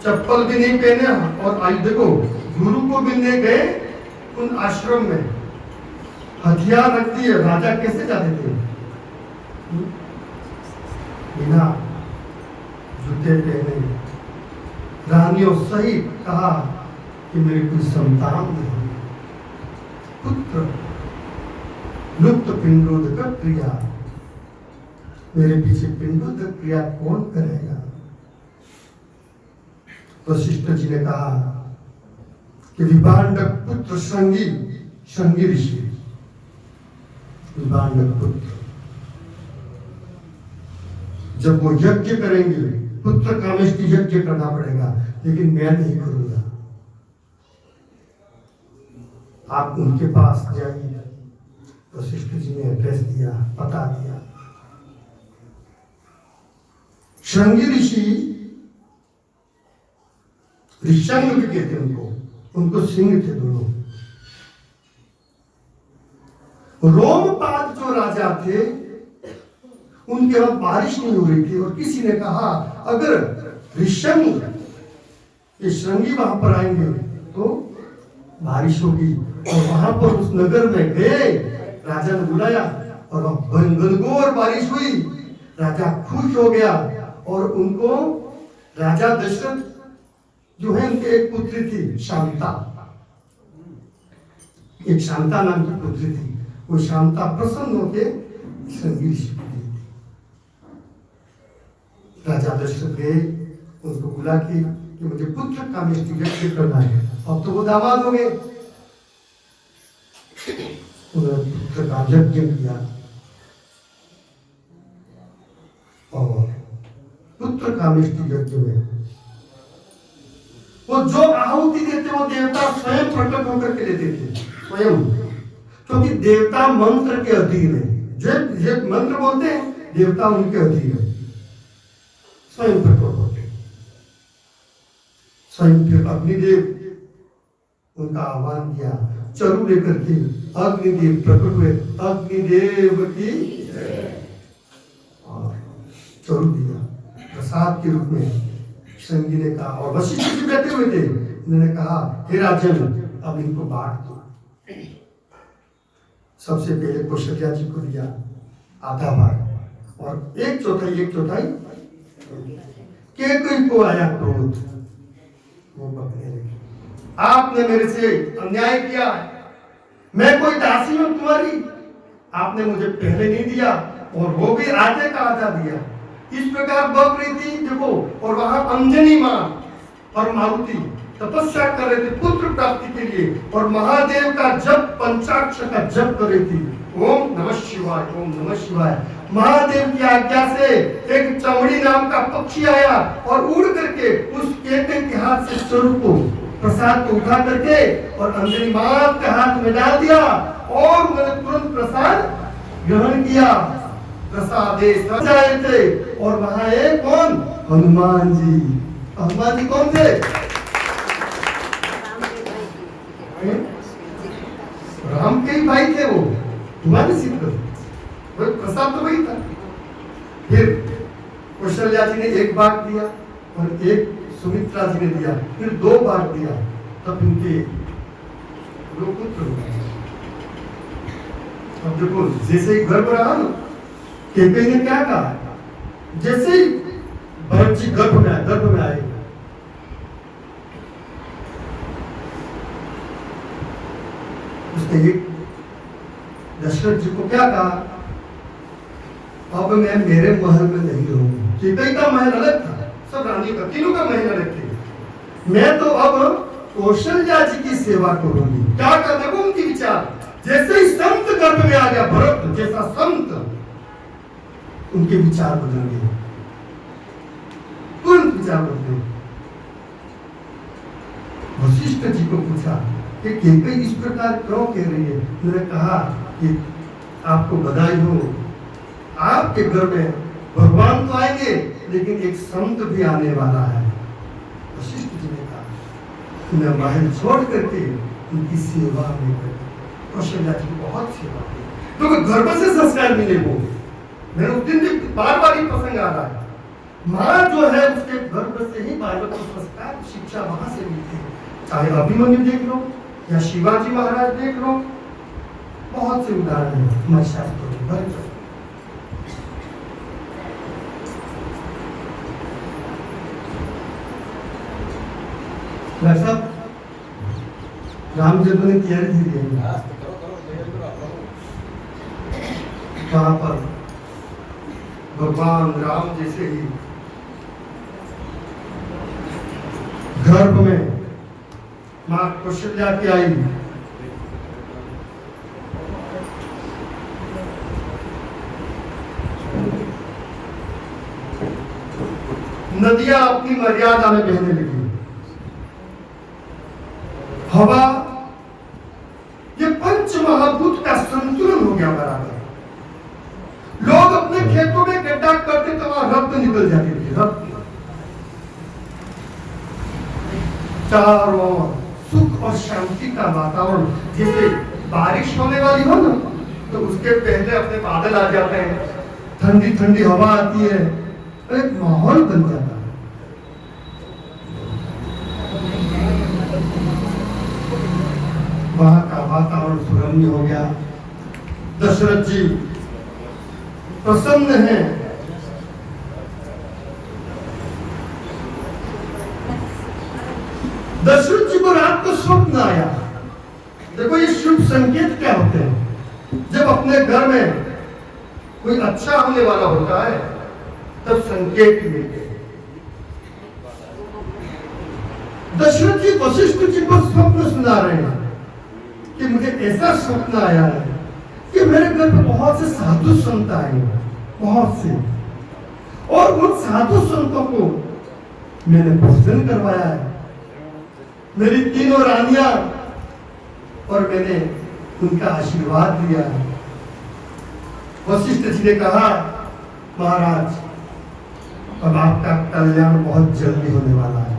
चप्पल भी नहीं पहने और आज देखो गुरु को मिलने गए उन आश्रम में, हथियार रख दिए, राजा कैसे जाते थे बिना जूते पहने। रानियों सहित कहा कि मेरी कोई संतान नहीं, पुत्र लुप्त पिंडोदक क्रिया, मेरे पीछे पिंडोदक क्रिया कौन करेगा। वशिष्ठ जी ने कहा कि विभांडक पुत्र श्रृंगी ऋषि, विभांडक पुत्र जब वो यज्ञ करेंगे, पुत्र कामेष्टि यज्ञ करना पड़ेगा, लेकिन मैं नहीं करूंगा। आप उनके पास जाइए। वशिष्ठ जी ने एड्रेस दिया, पता दिया। श्रृंगी ऋषि, ऋषंग भी कहते उनको सिंह थे दोनों। रोमपाद जो राजा थे उनके वहां बारिश नहीं हो रही थी और किसी ने कहा अगर ऋषंग ये श्रृंगी वहां पर आएंगे तो बारिश होगी। और वहां पर उस नगर में गए, राजा ने बुलाया और घनघोर बारिश हुई। राजा खुश हो गया और उनको राजा दशरथ जो है उनके एक पुत्री थी शांता, एक शांता नाम की पुत्री थी। वो शांता प्रसन्न होके श्रृंगी ऋषि को दी। राजा दशरथ गए, उनको बुला के कि मुझे पुत्र का यज्ञ करना है। अब तो वो दामाद हो गए। उन्होंने पुत्र का यज्ञ किया और पुत्र का यज्ञ में वो जो आहुति देते वो देवता स्वयं प्रकट होकर के लेते थे स्वयं, क्योंकि देवता मंत्र के अधीन है। जो मंत्र बोलते हैं देवता उनके अधीन है, स्वयं प्रकट होते। स्वयं फिर अग्निदेव उनका आह्वान किया, चरु लेकर के अग्निदेव प्रकट हुए। अग्निदेव की और चरु दिया प्रसाद के रूप में। श्रृंगी ने कहा, और वशिष्ठ जी बैठे हुए थे, उन्होंने कहा हे राजन अब इनको बांट दो। सबसे पहले कौशल्या जी को दिया आधा भाग और एक चौथाई केकई को आया क्रोध, वो बकने लगी, आपने मेरे से अन्याय किया, मैं कोई दासी हूं तुम्हारी, आपने मुझे पहले नहीं दिया और वो भी आधे का आधा दिया। इस प्रकार बक रही थी देखो। और वहां अंजनी मां और मारुति तपस्या कर रहे थे पुत्र प्राप्ति के लिए और महादेव का जप, पंचाक्षर का जप कर रही थी। ओम नमः शिवाय, ओम नमः शिवाय। महादेव की आज्ञा से एक चमड़ी नाम का पक्षी आया और उड़ करके उस केकई के हाथ से स्वरूप को प्रसाद को उठा करके और अंजनी मां के हाथ में डाल दिया और उन्होंने तुरंत प्रसाद ग्रहण किया। प्रसाद जाए थे और वहां एक कौन, हनुमान जी। हनुमान जी कौन थे? राम के ही भाई थे वो, तुम्हारे सिद्ध प्रसाद तो वही था। फिर कौशल्या जी ने एक भाग दिया और एक सुमित्रा जी ने दिया, फिर 2 भाग दिया, तब इनके 2 पुत्र हुए। अब देखो जैसे ही गर्भ रहा ना, केकई ने क्या कहा, जैसे ही भरत जी गर्भ में आए उसने एक दशरथ जी को क्या कहा, अब मैं मेरे महल में नहीं रहूंगा। केकई का महल अलग था, सब रानी का, तीनों का महल अलग थे। मैं तो अब कौशल्या जी की सेवा करूंगी। क्या करने को उनकी विचार, जैसे ही संत गर्भ में आ गया भरत जैसा संत, उनके विचार बदल गए, तुरंत विचार बदले। वशिष्ठ जी को पूछा कि केकई इस प्रकार क्यों कह रही है? उन्होंने कहा कि आपको बधाई हो, आपके घर में भगवान तो आएंगे लेकिन एक संत भी आने वाला है। वशिष्ठ जी ने कहा मैं महल छोड़ करके उनकी सेवा में कौशल्या जी बहुत सेवा की, तो गर्भ से संस्कार मिले वो। मैंने उस दिन बार बार ही प्रसंग आ रहा है, माँ जो है उसके गर्भ से ही बालक को संस्कार शिक्षा वहां से मिलती है। चाहे अभिमन्यु देख लो या शिवाजी महाराज देख लो, बहुत से उदाहरण है हमारे शास्त्रों में भरे पड़े। राम जन्म ने तैयारी थी वहां पर भगवान राम जैसे ही गर्भ में मां कौशल्या की आई, नदियां अपनी मर्यादा में बहने लगी। हवा, ये पंच महाभूत का संतुलन हो गया बराबर। लोग अपने खेतों में गड्ढा करते तो वहां रक्त निकल जाती थी, रक्त। चारों ओर सुख और शांति का वातावरण, जैसे बारिश होने वाली हो ना, तो उसके पहले अपने बादल आ जाते हैं, ठंडी ठंडी हवा आती है, तो एक माहौल बन जाता है। वहां का वातावरण सुरम्य हो गया। दशरथ जी प्रसन्न हैं। दशरथ जी को रात को स्वप्न आया। देखो ये शुभ संकेत क्या होते हैं? जब अपने घर में कोई अच्छा होने वाला होता है तब संकेत मिलते हैं। दशरथ जी वशिष्ठ जी को स्वप्न सुना रहे हैं कि मुझे ऐसा स्वप्न आया है कि मेरे घर पे बहुत से साधु संत आए हैं, बहुत से, और उन साधु संतों को मैंने भोजन करवाया है, मेरी तीनों रानियां, और मैंने उनका आशीर्वाद लिया है। वशिष्ठ जी ने कहा, महाराज अब आपका कल्याण बहुत जल्दी होने वाला है।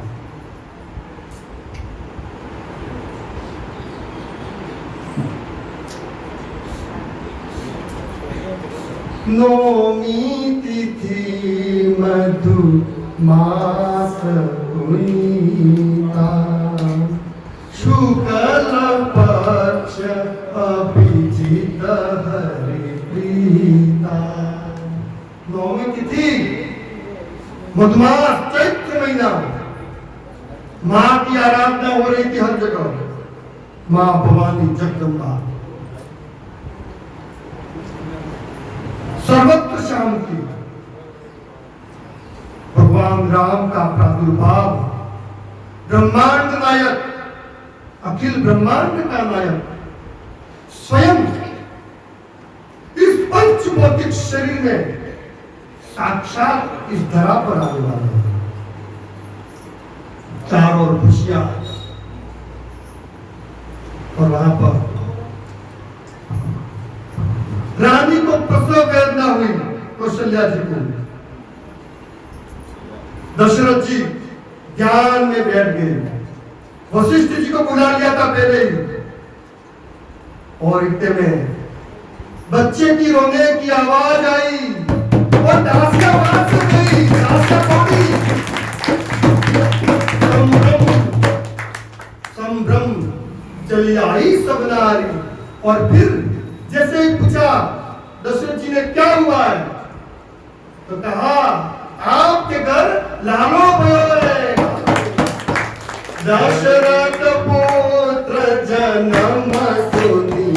नौमी तिथि मधु मास पुनीता, शुक्ल पक्ष अभिजित हरि प्रीता। नौमी तिथि मधुमास चैत्र महीना, मां की आराधना हो रही थी हर जगह, मां भवानी जगदम्बा, सर्वत्र शांति। भगवान राम का प्रादुर्भाव, ब्रह्मांड नायक, अखिल ब्रह्मांड का नायक स्वयं इस पंच भौतिक शरीर में साक्षात इस धरा पर आने वाले हैं। चारों ओर खुशियां, और वहां पर रानी को प्रसव वेदना हुई, कौशल्या जी को। दशरथ जी ध्यान में बैठ गए, वशिष्ठ जी को बुला लिया था पहले ही, और इतने में बच्चे की रोने की आवाज आई, और दासियां वहां से गई, दासियां पड़ी। संभ्रम चली आई सब नारी, और फिर जैसे ही पूछा दशरथ जी ने क्या हुआ है, तो कहा आपके घर लालो भयो है। दशरथ पुत्र जन्म सुनी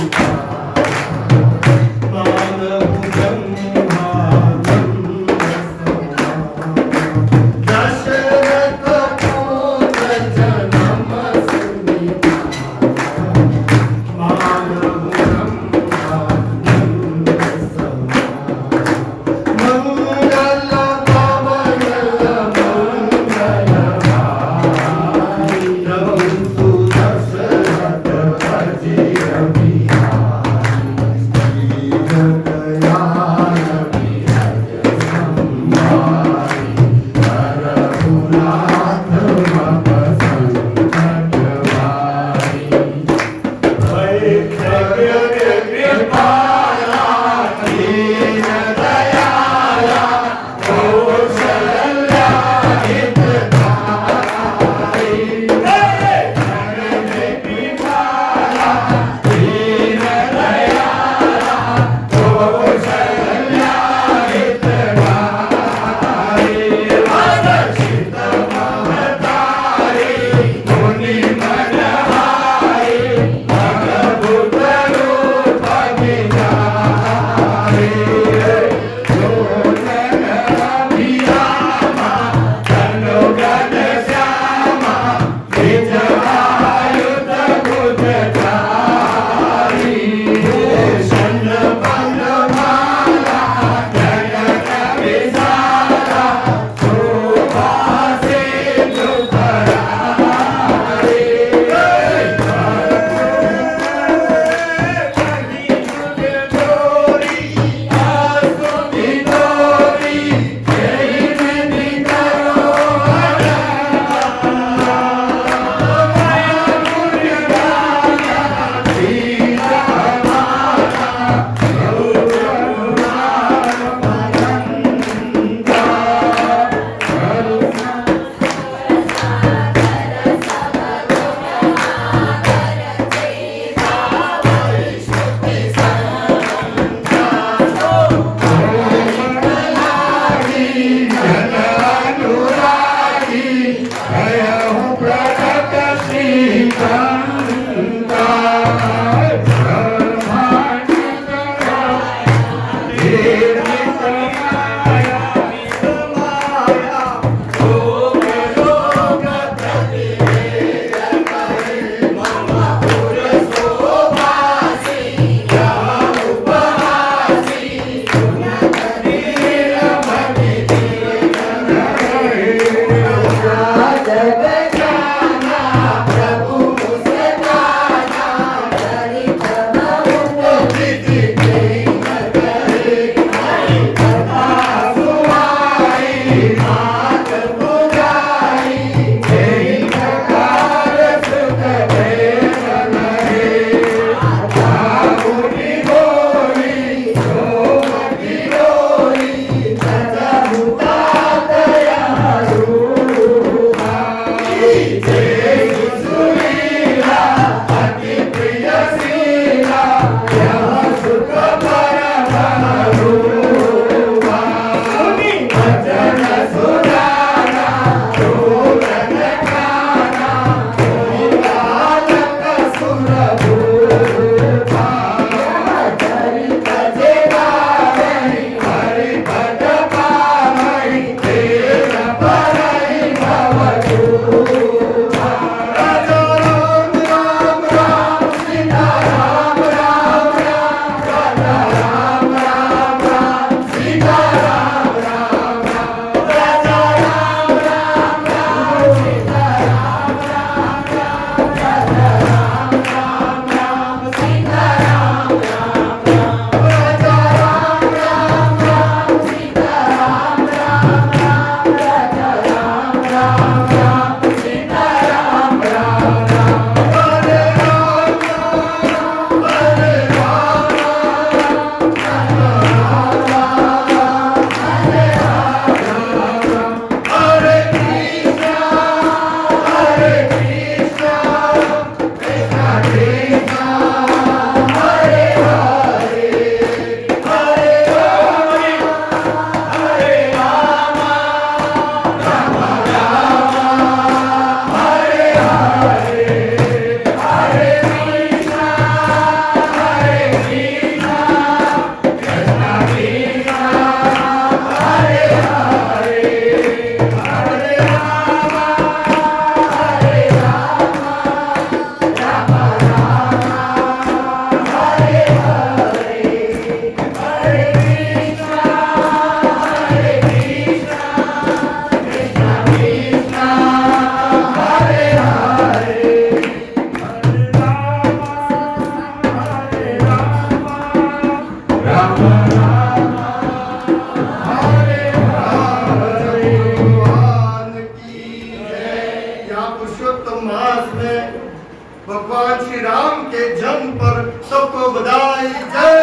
जन्म पर सबको बधाई। जय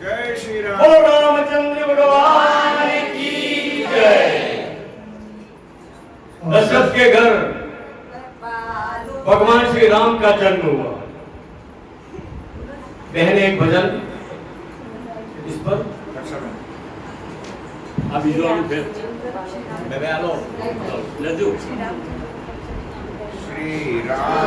जय श्री राम। बोलो रामचंद्र भगवान की जय। दशरथ के घर भगवान श्री राम का जन्म हुआ। बहन एक भजन इस पर अभी जो मैं आलो लड्डू श्री राम।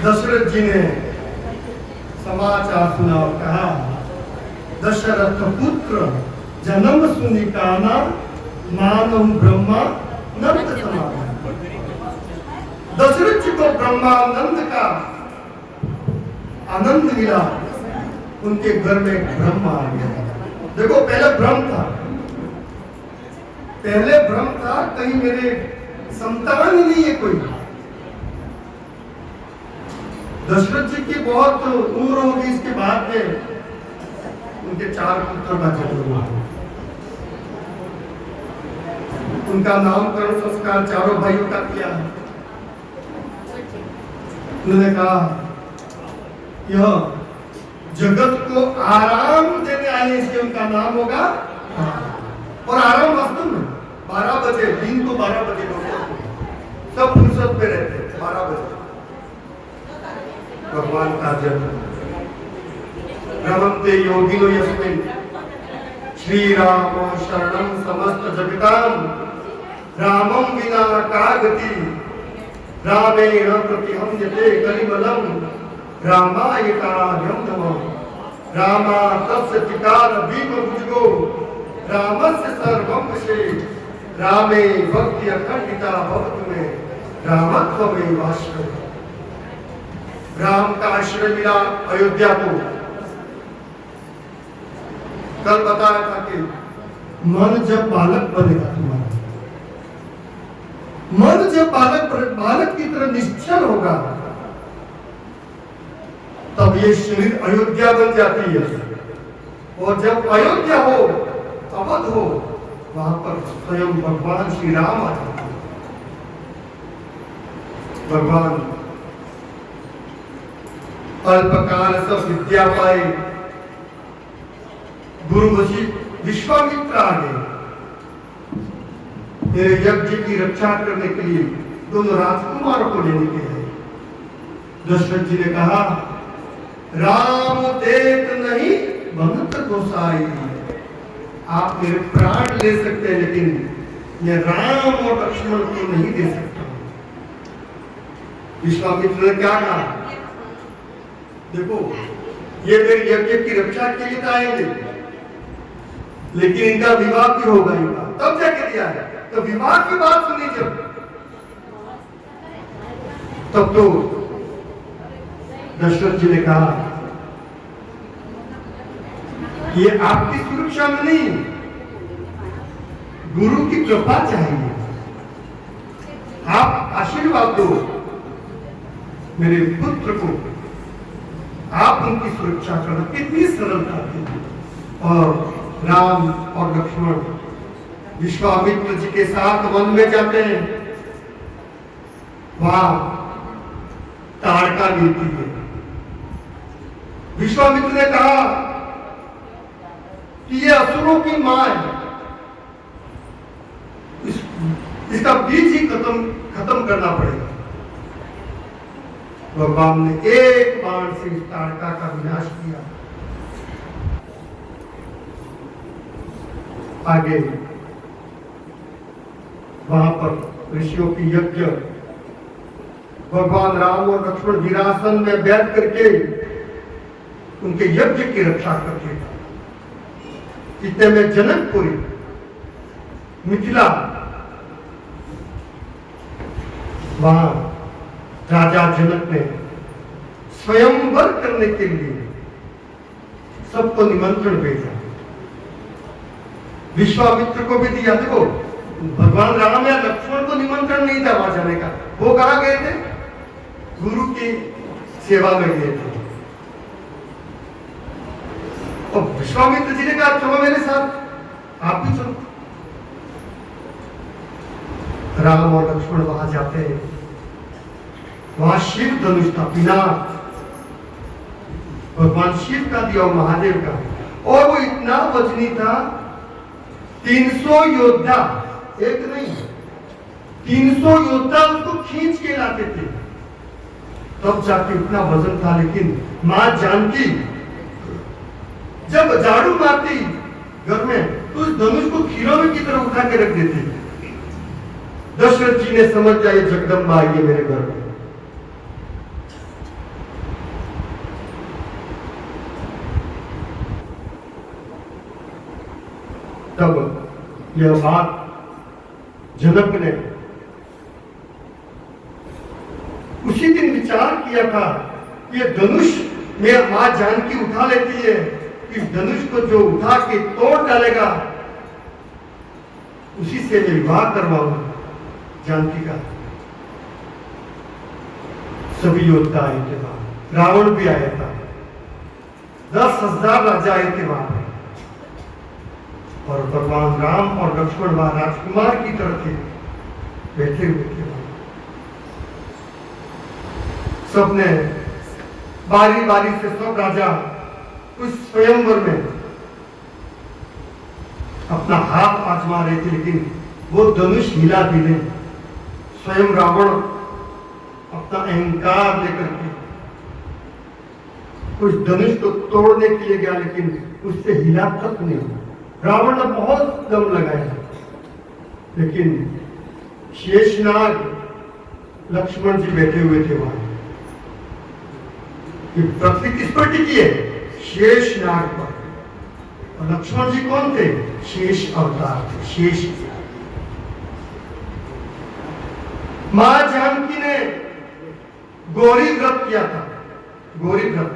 दशरथ जी ने समाचार सुना और कहा, दशरथ पुत्र जन्म सुनि काना, मानव ब्रह्मा नंद समागम। दशरथ जी को ब्रह्मानंद का आनंद मिला, उनके घर में ब्रह्म आ गया। देखो पहले भ्रम था, कहीं मेरे संतान ही नहीं है कोई। दशरथ जी की बहुत उम्र होगी, इसके बाद में उनके 4 पुत्र का जन्म हुआ। उनका नामकरण संस्कार चारों भाइयों का किया। उन्होंने कहा यह जगत को आराम देने आए, इसलिए उनका नाम होगा। और आराम वास्तव में 12 बजे, दिन को 12 बजे लोग सब फुर्सत पे रहते हैं। 12 बजे भगवान का जन्म। रमन्ते योगिनो यस्मिन् श्री राम शरणम समस्त जगताम रामं विना का गति रामेण प्रतिहन्यते कलिमलं रामाय कार्यां नमः रामा तस्य चिकार भीमभुजगो रामस्य सर्वं वशे रामे भक्ति अखंडिता भवतु मे रामत्वमेवाश्रय। राम का आश्रय मिला अयोध्या को। कल बताया था कि मन जब बालक बनेगा तुम्हारा, मन जब बालक की तरह निश्चल होगा, तब ये शरीर अयोध्या बन जाती है। और जब अयोध्या हो, अवध हो, वहां पर स्वयं भगवान श्री राम आ जाते हैं। भगवान अल्पकाल सब विद्या पाए, गुरु विश्वामित्र आ गए। मेरे यज्ञ की रक्षा करने के लिए दोनों राजकुमारों को लेने के हैं। दशरथ जी ने कहा, राम देत नहीं भगत गोसाई, आप मेरे प्राण ले सकते हैं, लेकिन मैं राम और लक्ष्मण को नहीं दे सकता। विश्वामित्र ने क्या कहा, देखो ये मेरे यज्ञ की रक्षा के लिए आएंगे, लेकिन इनका विवाह भी होगा, इनका तब जाके दिया है। तो विवाह की बात सुनी जब, तब तो दशरथ जी ने कहा, ये आपकी सुरक्षा में नहीं, गुरु की कृपा चाहिए। आप आशीर्वाद दो मेरे पुत्र को, आप उनकी सुरक्षा करना। कितनी सरलता थी। और राम और लक्ष्मण विश्वामित्र जी के साथ वन में जाते हैं। वहां ताड़का मिलती है। विश्वामित्र ने कहा कि ये असुरों की मां है, इसका बीज ही खत्म करना पड़ेगा। भगवान ने एक बाण से इस ताड़का का विनाश किया। आगे वहां पर ऋषियों की यज्ञ, भगवान राम और लक्ष्मण वीरासन में बैठ करके उनके यज्ञ की रक्षा करते थे। इतने में जनकपुरी मिथिला, वहां राजा जनक ने स्वयंवर करने के लिए सबको निमंत्रण भेजा। विश्वामित्र को भी दिया। देखो भगवान राम या लक्ष्मण को निमंत्रण नहीं था वहां जाने का। वो कहां गए थे? गुरु की सेवा में गए थे। और विश्वामित्र जी ने कहा, चलो मेरे साथ, आप भी चलो। राम और लक्ष्मण वहां जाते हैं। वहां शिव धनुष था, पिनाक, भगवान शिव का दिया और महादेव का। और वो इतना वजनी था, 300 योद्धा, एक नहीं 300 योद्धा उसको खींच के लाते थे, तब जाके इतना वजन था। लेकिन मां जानकी जब झाड़ू मारती घर में, तो उस धनुष को खिलौने की तरह उठा के रख देती। दशरथ जी ने समझ जाए जगदम्बा आई है मेरे घर में। तब यह बात जनक ने उसी दिन विचार किया था, ये धनुष में मां जानकी उठा लेती है, इस धनुष को जो उठा के तोड़ डालेगा उसी से मैं विवाह करवाऊंगा जानकी का। सभी योद्धा आए थे वहां, रावण भी आया था, 10,000 राजा आए थे वहां पे। और भगवान राम और लक्ष्मण वहां राजकुमार की तरह थे, बैठे हुए थे। सबने बारी बारी से सब राजा उस स्वयंवर में अपना हाथ आजमा रहे थे, लेकिन वो धनुष हिला भी नहीं। स्वयं रावण अपना अहंकार लेकर के उस धनुष को तोड़ने के लिए गया, लेकिन उससे हिला तक नहीं। रावण ने बहुत दम लगाया, लेकिन शेषनाग लक्ष्मण जी बैठे हुए थे वहां। ये पृथ्वी किस पर टिकी है? शेषनाग पर। और लक्ष्मण जी कौन थे? शेष अवतार थे, शेष। मां जानकी ने गौरी व्रत किया था, गौरी व्रत,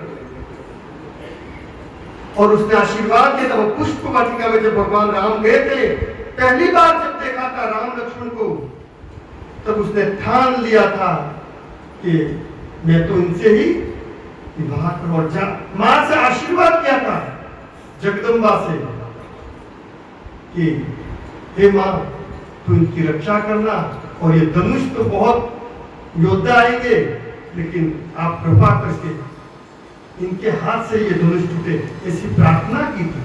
और उसने आशीर्वाद दिया था। वो पुष्प वाटिका में जब भगवान राम गए थे, पहली बार जब देखा था राम लक्ष्मण को, तब उसने ठान लिया था कि मैं तो इनसे ही विवाह करूं। और मां से आशीर्वाद किया था जगदम्बा से कि हे मां, तू इनकी रक्षा करना, और ये धनुष तो बहुत योद्धा आएंगे, लेकिन आप कृपा करके इनके हाथ से ये धनुष टूटे, ऐसी प्रार्थना की थी।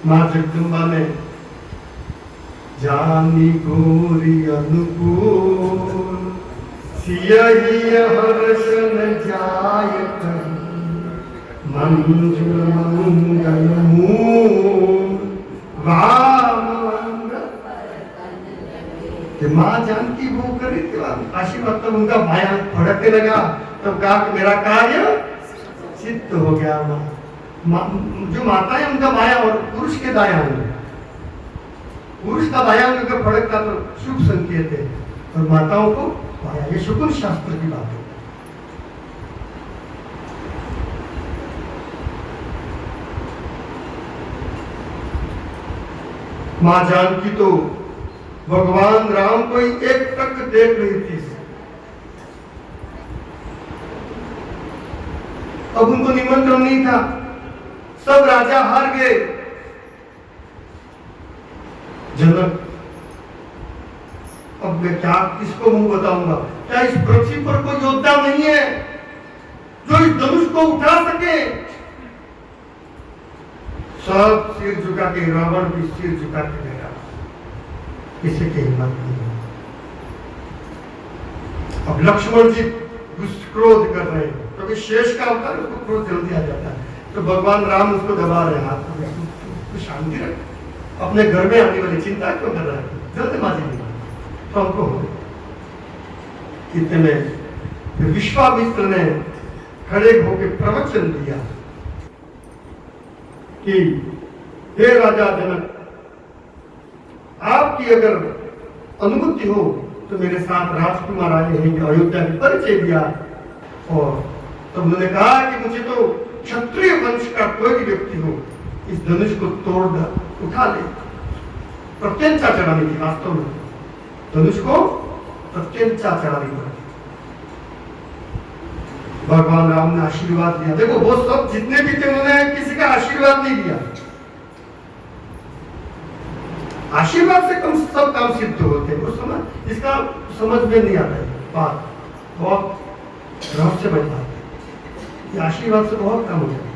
मां जगदम्बा ने जानी गौरी अनुकूल सियहि हर्षन जाय मंजू मंगल मूल वाम मां जानकी वो कर रही थी आशीर्वाद, तब उनका माया भड़कने लगा, तब कहा कि मेरा कार्य सिद्ध हो गया। जो माता है उनका माया और पुरुष के दाया अंग, पुरुष का दाया अंग का फड़कता तो शुभ संकेत है, और माताओं को माया। ये शुकुन शास्त्र की बात है। मां जानकी तो भगवान राम को ही एक टक देख रही थी। अब उनको निमंत्रण नहीं था, सब राजा हार गए। जनक, अब मैं क्या किसको मुंह बताऊंगा? क्या इस पृथ्वी पर कोई योद्धा नहीं है जो इस धनुष को उठा सके? सब सिर झुका के, रावण भी सिर झुका के गया, किसी की हिम्मत नहीं है। अब लक्ष्मण जी क्रोध कर रहे हैं, क्योंकि शेष का अवतार, उसको क्रोध जल्दी आ जाता है। तो भगवान राम उसको दबा रहे हाथ में, तो शांति रख, अपने घर में आने वाली चिंता क्यों कर रहा है? जल्दबाजी नहीं तो हमको हो। इतने में फिर विश्वामित्र ने खड़े होकर प्रवचन दिया कि हे राजा जनक, आपकी अगर अनुमति हो तो मेरे साथ राजकुमार आए हैं, अयोध्या के परिचय दिया। और तब उन्होंने कहा कि मुझे तो क्षत्रिय वंश का कोई भी व्यक्ति हो, इस धनुष को तोड़ उठा ले। प्रत्यंचा चढ़ानी थी, वास्तव में धनुष को प्रत्यंचा चढ़ानी पड़ी। भगवान राम ने आशीर्वाद दिया। देखो वो सब जितने भी थे, उन्होंने किसी का आशीर्वाद नहीं दिया। आशीर्वाद से कम सब काम सिद्ध होते हैं। वो समझ, इसका समझ में नहीं आता है बात, बहुत रहस्यमय बात है। ये आशीर्वाद से बहुत काम हो जाता है।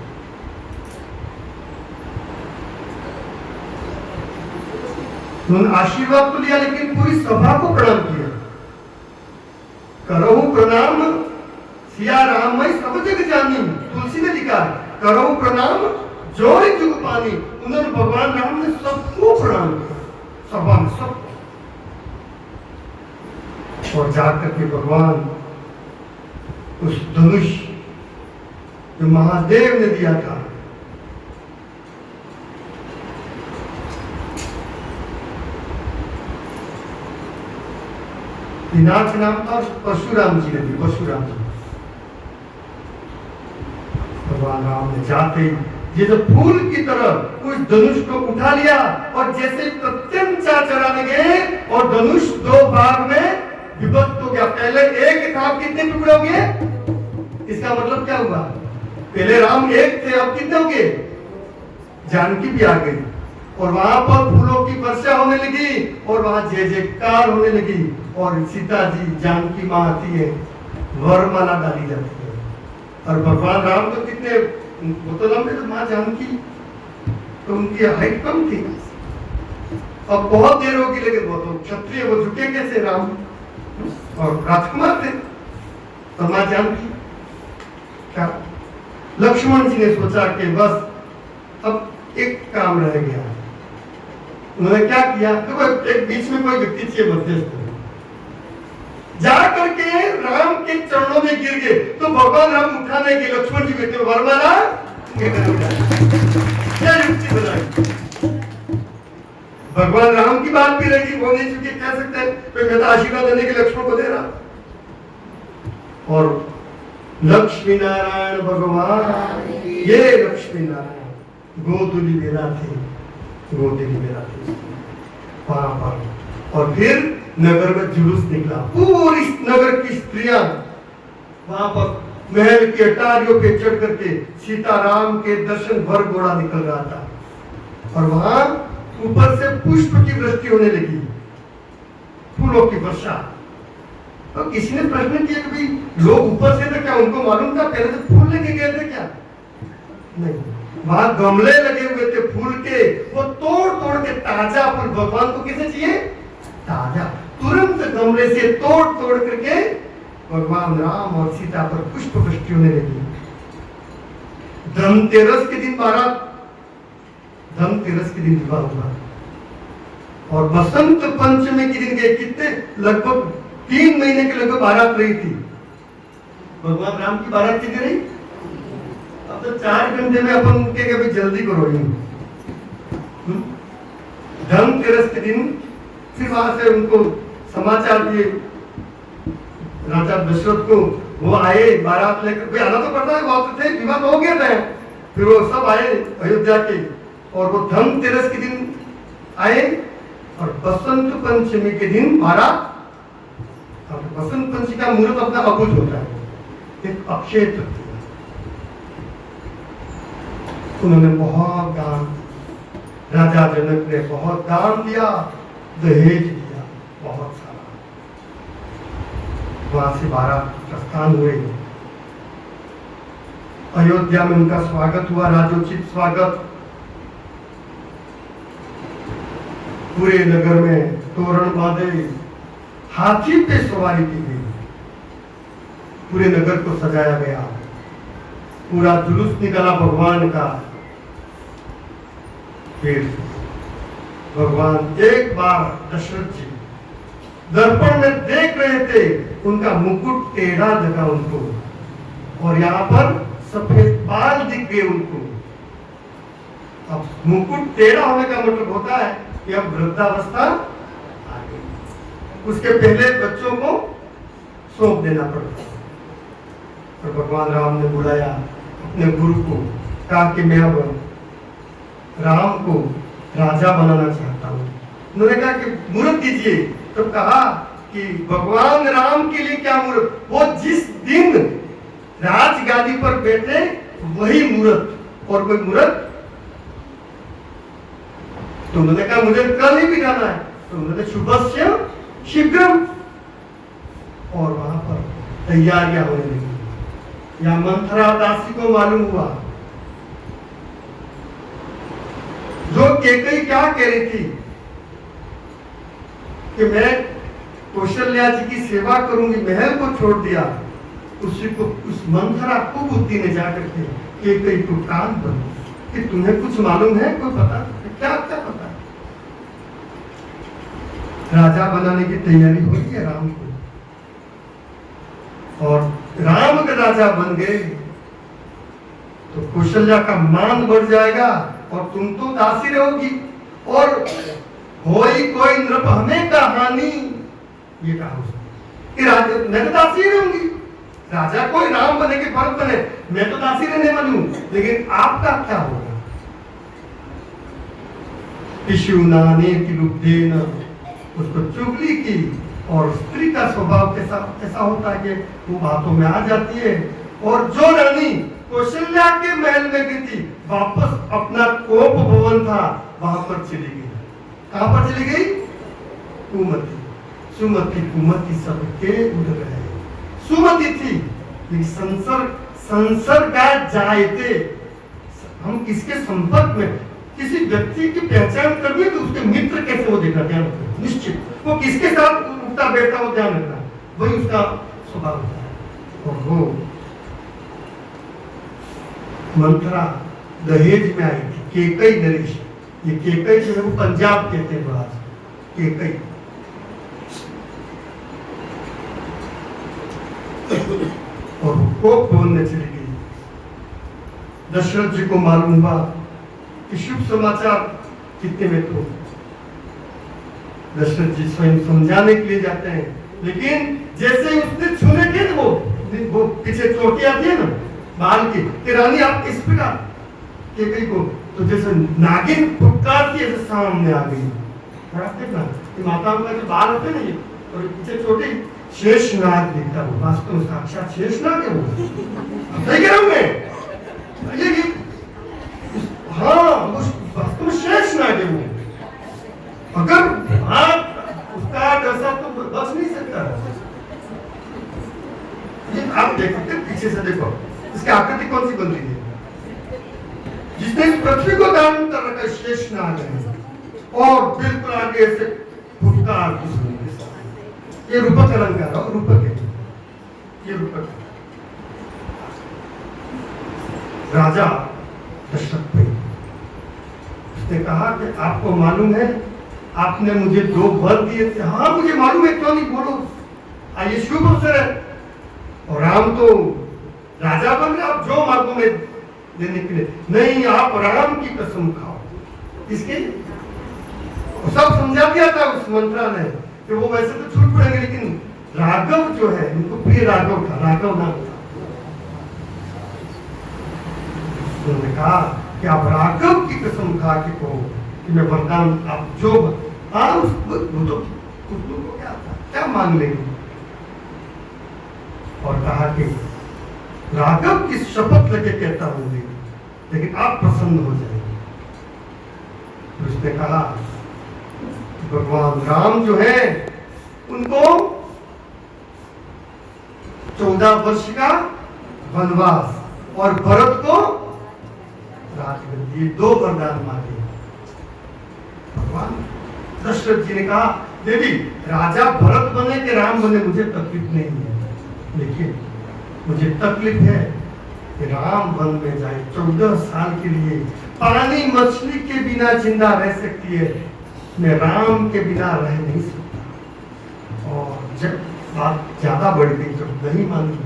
उन्होंने आशीर्वाद तो लिया, लेकिन पूरी सभा को प्रणाम किया। करहु प्रणाम सिया राम मई सब जग जानी, तुलसी ने लिखा है, करहु प्रणाम जोरी जुग पानी। उन्होंने भगवान राम ने सबको प्रणाम किया, सभा में सब। और जाकर के भगवान उस धनुष जो महादेव ने दिया था, पिनाक नाम था, परशुराम जी ने दी, परशुराम जी। भगवान राम ने जाते ये जो फूल की तरह उस धनुष को उठा लिया, और जैसे प्रत्यंचा चढ़ाने गए और धनुष दो भाग में विभक्त हो गया। पहले एक था, अब कितने टुकड़े हो गए? इसका मतलब क्या हुआ? पहले राम एक थे, अब कितने हो गए? जानकी भी आ गई, और वहां पर फूलों की वर्षा होने लगी, और वहां जय जयकार होने लगी। और सीता जी, जानकी मां आती है, वरमाला डाली जाती है। और भगवान राम तो कितने, वो तो लंबे, तो मां जानकी तो उनकी हाइट कम थी। अब बहुत देर होगी, लेकिन वो तो क्षत्रिय, वो झुके कैसे? राम और राजकुमार थे। तो मां जानकी क्या, लक्ष्मण जी ने सोचा कि बस अब एक काम रह गया, उन्होंने क्या किया, देखो एक बीच में कोई व्यक्ति चाहिए मध्यस्थ, जा करके राम के चरणों में गिर गए, तो भगवान राम उठाने के लक्ष्मण जी कहते वरमाला क्या युक्ति बनाई। भगवान राम की बात भी रहेगी, वो नहीं चुके कह सकते हैं मैं तो आशीर्वाद देने के लक्ष्मण को दे रहा। और लक्ष्मी नारायण भगवान, ये लक्ष्मी नारायण गोदुली मेरा थे, गोदुली मेरा थे वहां पर। और फिर नगर में जुलूस निकला, पूरी नगर की स्त्रियां वहां पर महल की अटारियों पे चढ़ करके सीताराम के दर्शन भर घोड़ा निकल रहा था। और वहां ऊपर से पुष्प की वृष्टि होने लगी, फूलों की वर्षा। तो किसी ने प्रश्न किया कि भाई लोग ऊपर से, तो क्या उनको मालूम था पहले से फूल लेके गए थे क्या? नहीं, वहां गमले लगे हुए थे फूल के, वो तोड़ तोड़ के ताजा फूल, भगवान को किसे चाहिए? ताजा, तुरंत गमले से तोड़ तोड़ करके भगवान राम और सीता पर पुष्प वृष्टि होने लगी। धनतेरस के दिन बारात, धनतेरस के दिन विवाह हुआ और बसंत पंचमी के दिन गए। कितने, लगभग 3 महीने के लगभग बारात रही थी। भगवान राम की बारात कितनी रही? अब तो 4 घंटे में अपन के कभी जल्दी करो। धनतेरस के दिन फिर वहां से उनको समाचार दिए राजा दशरथ को, वो आए बारात लेकर, आना तो पड़ता है, वहां थे, विवाह हो गया था। फिर वो सब आए अयोध्या के, और वो धनतेरस के दिन आए और बसंत पंचमी के दिन बारात। बसंत पंचमी का मुहूर्त अपना अबुझ होता है, एक अक्षय तृतीया। उन्होंने बहुत दान, राजा जनक ने बहुत दान दिया, दहेज दिया बहुत सारा। वहां से बारात प्रस्थान हुए, अयोध्या में उनका स्वागत हुआ, राजोचित स्वागत। पूरे नगर में तोरण बांधे, हाथी पे सवारी की गई, पूरे नगर को सजाया गया, पूरा जुलूस निकला भगवान का। फिर भगवान एक बार दशरथ जी दर्पण में देख रहे थे, उनका मुकुट टेढ़ा लगा उनको, और यहाँ पर सफेद बाल दिख गए उनको। अब मुकुट टेढ़ा होने का मतलब होता है कि अब वृद्धावस्था आ गई, उसके पहले बच्चों को सौंप देना पड़ता है। और भगवान राम ने बुलाया अपने गुरु को, कहा कि मैं अब राम को राजा बनाना चाहता हूँ। उन्होंने कहा कि मुहूर्त दीजिए, तो कहा कि भगवान राम के लिए क्या मुहूर्त, वो जिस दिन राजगादी पर बैठे वही मुहूर्त, और कोई मुहूर्त। तो उन्होंने कहा मुझे कल ही भी जाना है, तो उन्होंने शुभस्य शीघ्रम, और वहां पर तैयारियां होने लगी। या मंथरा दासी को मालूम हुआ, जो केकई क्या कह रही थी कि मैं कौशल्या जी की सेवा करूंगी, महल को छोड़ दिया, उसी को, उस मंथरा को बुद्धि ने जाकर के केकई को कान बन कि तुम्हें कुछ मालूम है, कोई पता क्या क्या पता? राजा बनाने की तैयारी हो रही है राम को, और राम के राजा बन गए तो कौशल्या का मान बढ़ जाएगा, और तुम तो दासी रहोगी, और होई कोई नृप हमें कहानी, ये कहा कि राजा मैं तो दासी रहूंगी, राजा कोई राम बने के फर्क बने, मैं तो दासी रहने वाली हूं, लेकिन आपका क्या होगा? पिशुनाने की लुब्धेन, उसको चुगली की, और स्त्री का स्वभाव कैसा होता है कि वो बातों में आ जाती है। और जो रानी कौशल्या के महल में भी थी, वापस अपना कोप भवन था वहां पर चली गई। कहां पर चली गई? कुमति, सुमति कुमति सबके उड़ गए। सुमति थी, लेकिन संसर्गा जायते, हम किसके संपर्क में, किसी व्यक्ति की पहचान करनी है तो उसके मित्र कैसे, वो देखना ध्यान रखना, निश्चित वो किसके साथ उठता बैठता वो ध्यान रखना, वही उसका स्वभाव होता है। और वो मंथरा दहेज में आई थी, केकई नरेश, ये केकई जो है वो पंजाब कहते हैं बड़ा केकई। और वो बोलने चली गई। दशरथ जी को मालूम हुआ कि शुभ समाचार कितने में तो दशरथ जी स्वयं समझाने के लिए जाते हैं, लेकिन जैसे ही उसने छूने के वो पीछे चोटी आती है ना बाल की कि रानी आप इस प्रकार केकई को, तो जैसे नागिन फुटकारती ऐसे सामने आ गई। और आप देखना कि माताओं का जो बाल होते ना ये और पीछे चोटी शेषनाग दिखता वो, वास्तव में साक्षात शेषनाग है वो। सही कह रहा हूं मैं ये कि हाँ वो वास्तव में शेषनाग है वो। अगर आप उसका ऐसा तो बच नहीं सकता। ये आप देख सकते हैं पीछे से, देखो इसकी आकृति कौन सी बन रही है। जिसने इस पृथ्वी को धारण कर रखा शेषनाग है और बिल्कुल आगे से फुटकार की ध्वनि के साथ। ये रूपक अलंकार है, रूपक है ये रूपक है। राजा दशरथ भाई उसने कहा कि आपको मालूम है आपने मुझे 2 वर दिए थे। हाँ मुझे मालूम है, क्यों नहीं, बोलो। आइए शुभ अवसर है और राम तो राजा बन रहे, आप जो मार्गों में देने के लिए। नहीं, आप राम की कसम खाओ। इसके सब समझा दिया था उस मंत्रा ने कि वो वैसे तो छूट पड़ेंगे, लेकिन राघव जो है उनको प्रिय राघव था, राघव नाम था। उन्होंने कहा कि आप राघव की कसम खा के कहो कि मैं वरदान आप जो को क्या मांग लेंगे। और कहा कि राघव की शपथ लेके कहता हूं लेकिन आप प्रसन्न हो जाएंगे। तो उसने कहा भगवान राम जो है उनको 14 वर्ष का वनवास और भरत को राजगद्दी, 2 वरदान मांगे। भगवान दशरथ जी ने कहा देवी राजा भरत बने कि राम बने मुझे तकलीफ नहीं है, लेकिन मुझे तकलीफ है कि राम वन में जाए 14 साल के लिए, पानी मछली के बिना जिंदा रह सकती है, मैं राम के बिना रह नहीं सकता। और जब बात ज्यादा बढ़ गई, जब नहीं मानी,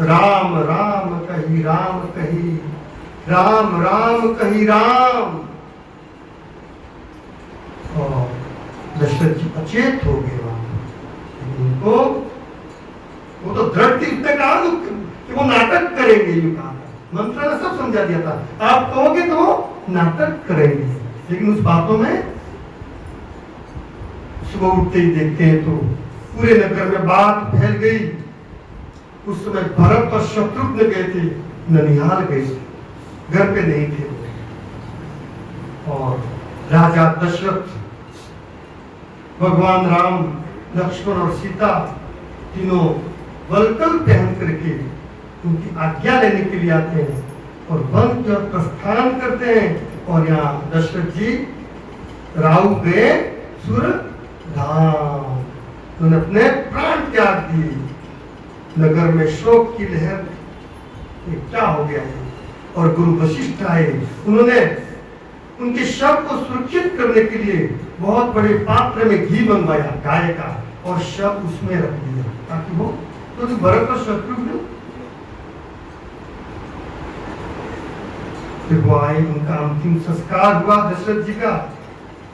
राम राम कही राम कही, राम राम कही राम। और दशरथ जी अचेत हो गए वहां। उनको वो तो दृढ़ थी, उसने कहा कि वो नाटक करेंगे, ये कहा मंत्रा ने सब समझा दिया था। आप कहोगे तो नाटक करेंगे, लेकिन उस बातों में सुबह उठते ही देखते हैं तो पूरे नगर में बात फैल गई। उस समय भरत और शत्रुघ्न गए थे, ननिहाल गए थे, घर पे नहीं थे। और राजा दशरथ, भगवान राम, लक्ष्मण और सीता तीनों वलकल पहन करके उनकी आज्ञा लेने के लिए आते हैं और वन की ओर प्रस्थान करते हैं। और यहाँ दशरथ जी राहु गए सुर धाम, उन्होंने अपने प्राण त्याग दिए। नगर में शोक की लहर, क्या हो गया है। और गुरु वशिष्ठ आए, उन्होंने उनके शव को सुरक्षित करने के लिए बहुत बड़े पात्र में घी मंगवाया गाय का और शव उसमें रख दिया ताकि वो तो भरत और शत्रुघ्न फिर वो आए, उनका अंतिम संस्कार हुआ दशरथ जी का।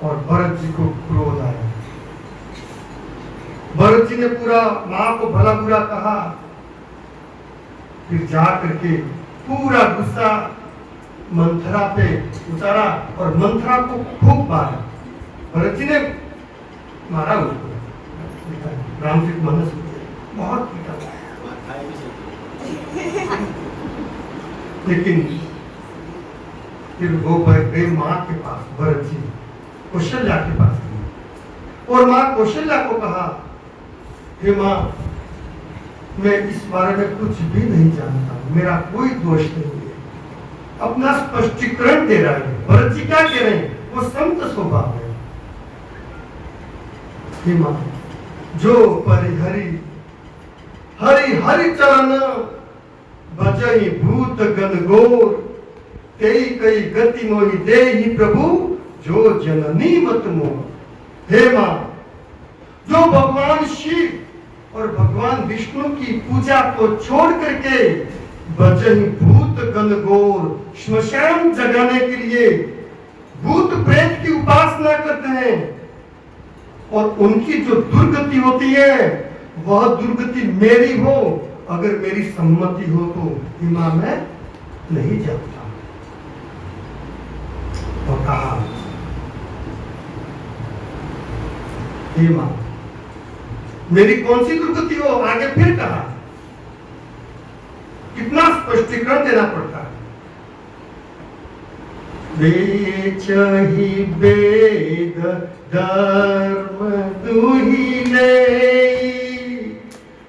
और भरत जी को क्रोध आया। भरत जी ने पूरा मां को भला बुरा कहा, फिर जा करके पूरा गुस्सा मंथरा पे उतारा और मंथरा को खूब मारा। भरत जी ने मारा उसको, राम जी को मनस बहुत पीटा, लेकिन फिर वो गए मां के पास, भरत जी कौशल्या के पास गए और मां कौशल्या को कहा, हे मां मैं इस बारे में कुछ भी नहीं जानता, मेरा कोई दोष नहीं है। अपना स्पष्टीकरण दे रहा है। भरत जी क्या कह रहे हैं, वो संत स्वभाव है। हे मां जो परिहरि हरि हरि चरण भजई भूत गण गोर, तेई कई गति मोहि देहि प्रभु जो जननी मत मोह। हे मां, जो भगवान शिव और भगवान विष्णु की पूजा को छोड़ करके बजही भूत गणगौर श्मशान जगाने के लिए भूत प्रेत की उपासना करते हैं और उनकी जो दुर्गति होती है वह दुर्गति मेरी हो, अगर मेरी सम्मति हो तो हिमा मैं नहीं जाता। तो कहा, हे मां, मेरी कौन सी दुर्गति हो? आगे फिर कहा, कितना स्पष्टीकरण देना पड़ता है। बेचही वेद धर्म दुहिले,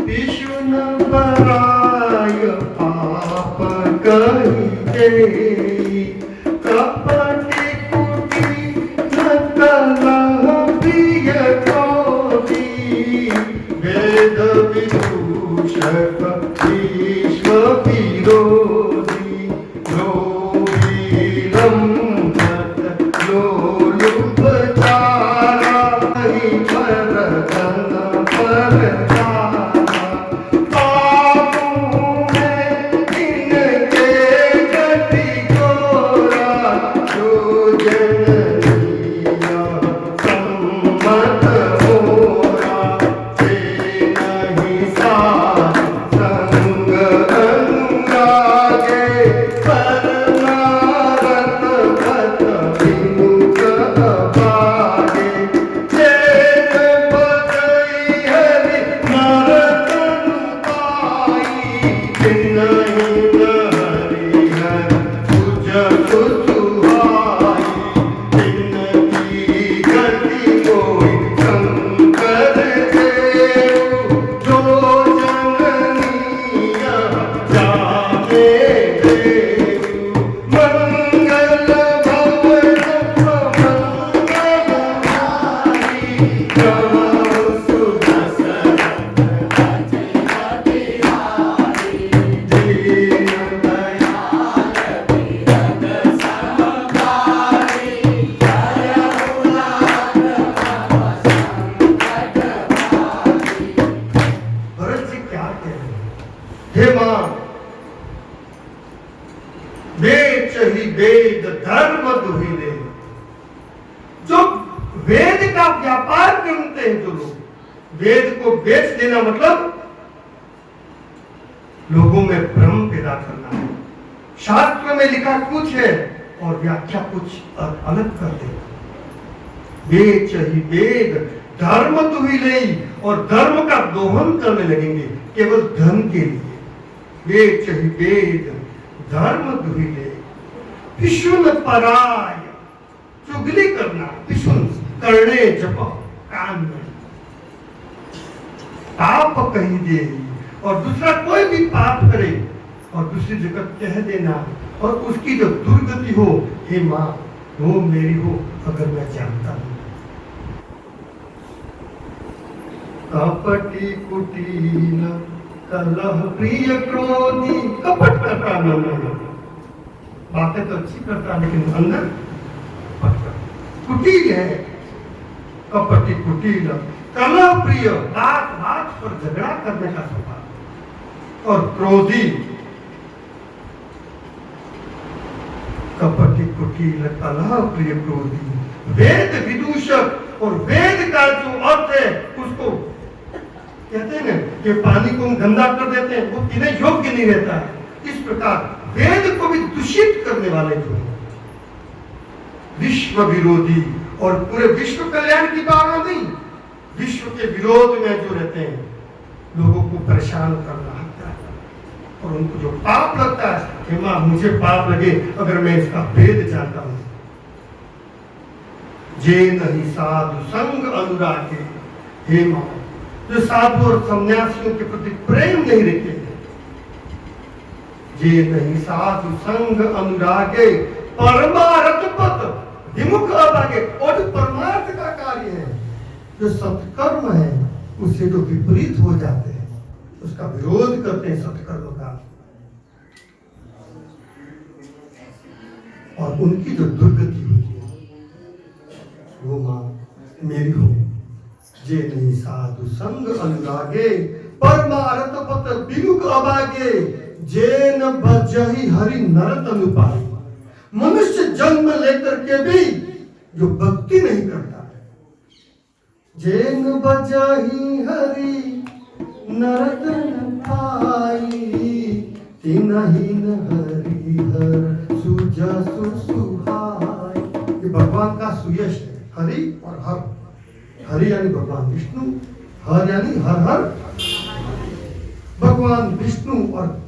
विष्णु न पराय पाप कही दे। कपटी कुटी न कलह प्रिय क्रोधी, वेद विदूषक विश्व विरोधी। लोभी लंपट लोलुपचारा, नहीं परधन परचारा। पापों में इनके गति घोरा, जो जननिया सम्मत होरा। से नहीं साथ संग अनुरागे, परमारत पथ विमुख अपागे। चेत पदई हरि नरतनु पाई, तिन्हीं हरिहर तुझ सुसुहाई। तिनकी गति कोई शंकर देव, जो जननिया जाने देव। मंगल भवन मंगलहारी, जहाँ सुदर्शन दीन दयाल बिरद समभारी। भरत जी क्या कह रहे हैं? हे मां, वेद ही वेद धर्म दुहिले। जो वेद का व्यापार करते हैं जो लोग, वेद को बेच देना मतलब लोगों में भ्रम पैदा करना है। शास्त्र में लिखा कुछ है और व्याख्या कुछ अलग कर देना। वेद ही वेद धर्म दुहिले, और धर्म का दोहन करने लगेंगे केवल धन के लिए। वेद ही वेद धर्म दुहिले, विष्णु पराय, चुगली करना, विष्णु करने जप कान में पाप कही दे, और दूसरा कोई भी पाप करे और दूसरी जगह कह देना, और उसकी जो दुर्गति हो, हे मां, वो मेरी हो, अगर मैं जानता हूं। कपटी कुटील कलह प्रिय क्रोधी, कपट करता मन में, बातें तो अच्छी करता लेकिन अंदर कुटील है। कपटी कुटील कलह प्रिय, बात बात पर झगड़ा करने का स्वभाव, और क्रोधी। कपटी कुटील कलह प्रिय क्रोधी। वेद विदूषक, और वेद का जो अर्थ है उसको कहते हैं ना कि पानी को हम गंदा कर देते हैं, वो पीने योग्य नहीं रहता है। इस प्रकार वेद को भी दूषित करने वाले जो हैं, विश्व विरोधी, और पूरे विश्व कल्याण की भावना नहीं, विश्व के विरोध में जो रहते हैं, लोगों को परेशान करना, हत्या करना, और उनको जो पाप लगता है कि मां मुझे पाप लगे अगर मैं इसका भेद जानता हूं। जे नहीं साधु संग अनुरागे, हे मां, जो साधु और सन्यासियों के प्रति प्रेम नहीं रखते हैं। जे नहीं साधु संग अनुरागे, परमार्थ पथ विमुख अभागे, और जो परमार्थ का कार्य है, जो सत्कर्म है, उससे जो विपरीत हो जाते हैं, उसका विरोध करते हैं सत्कर्म का, और उनकी जो दुर्गति होती है। वो माँ मेरी हो। जे नहीं साधु संग अनुरागे परमारथ पत बिनुक अभागे जे न बजहि हरि नरत अनुपाई। मनुष्य जन्म लेकर के भी जो भक्ति नहीं करता है, जे न बजहि हरि नरत अनुपाई तिनहि न हरि हर सुजसु सुहाई। ये भगवान का सुयश है, हरि और हर। हरि यानी भगवान विष्णु, हर यानी हर हर। भगवान विष्णु और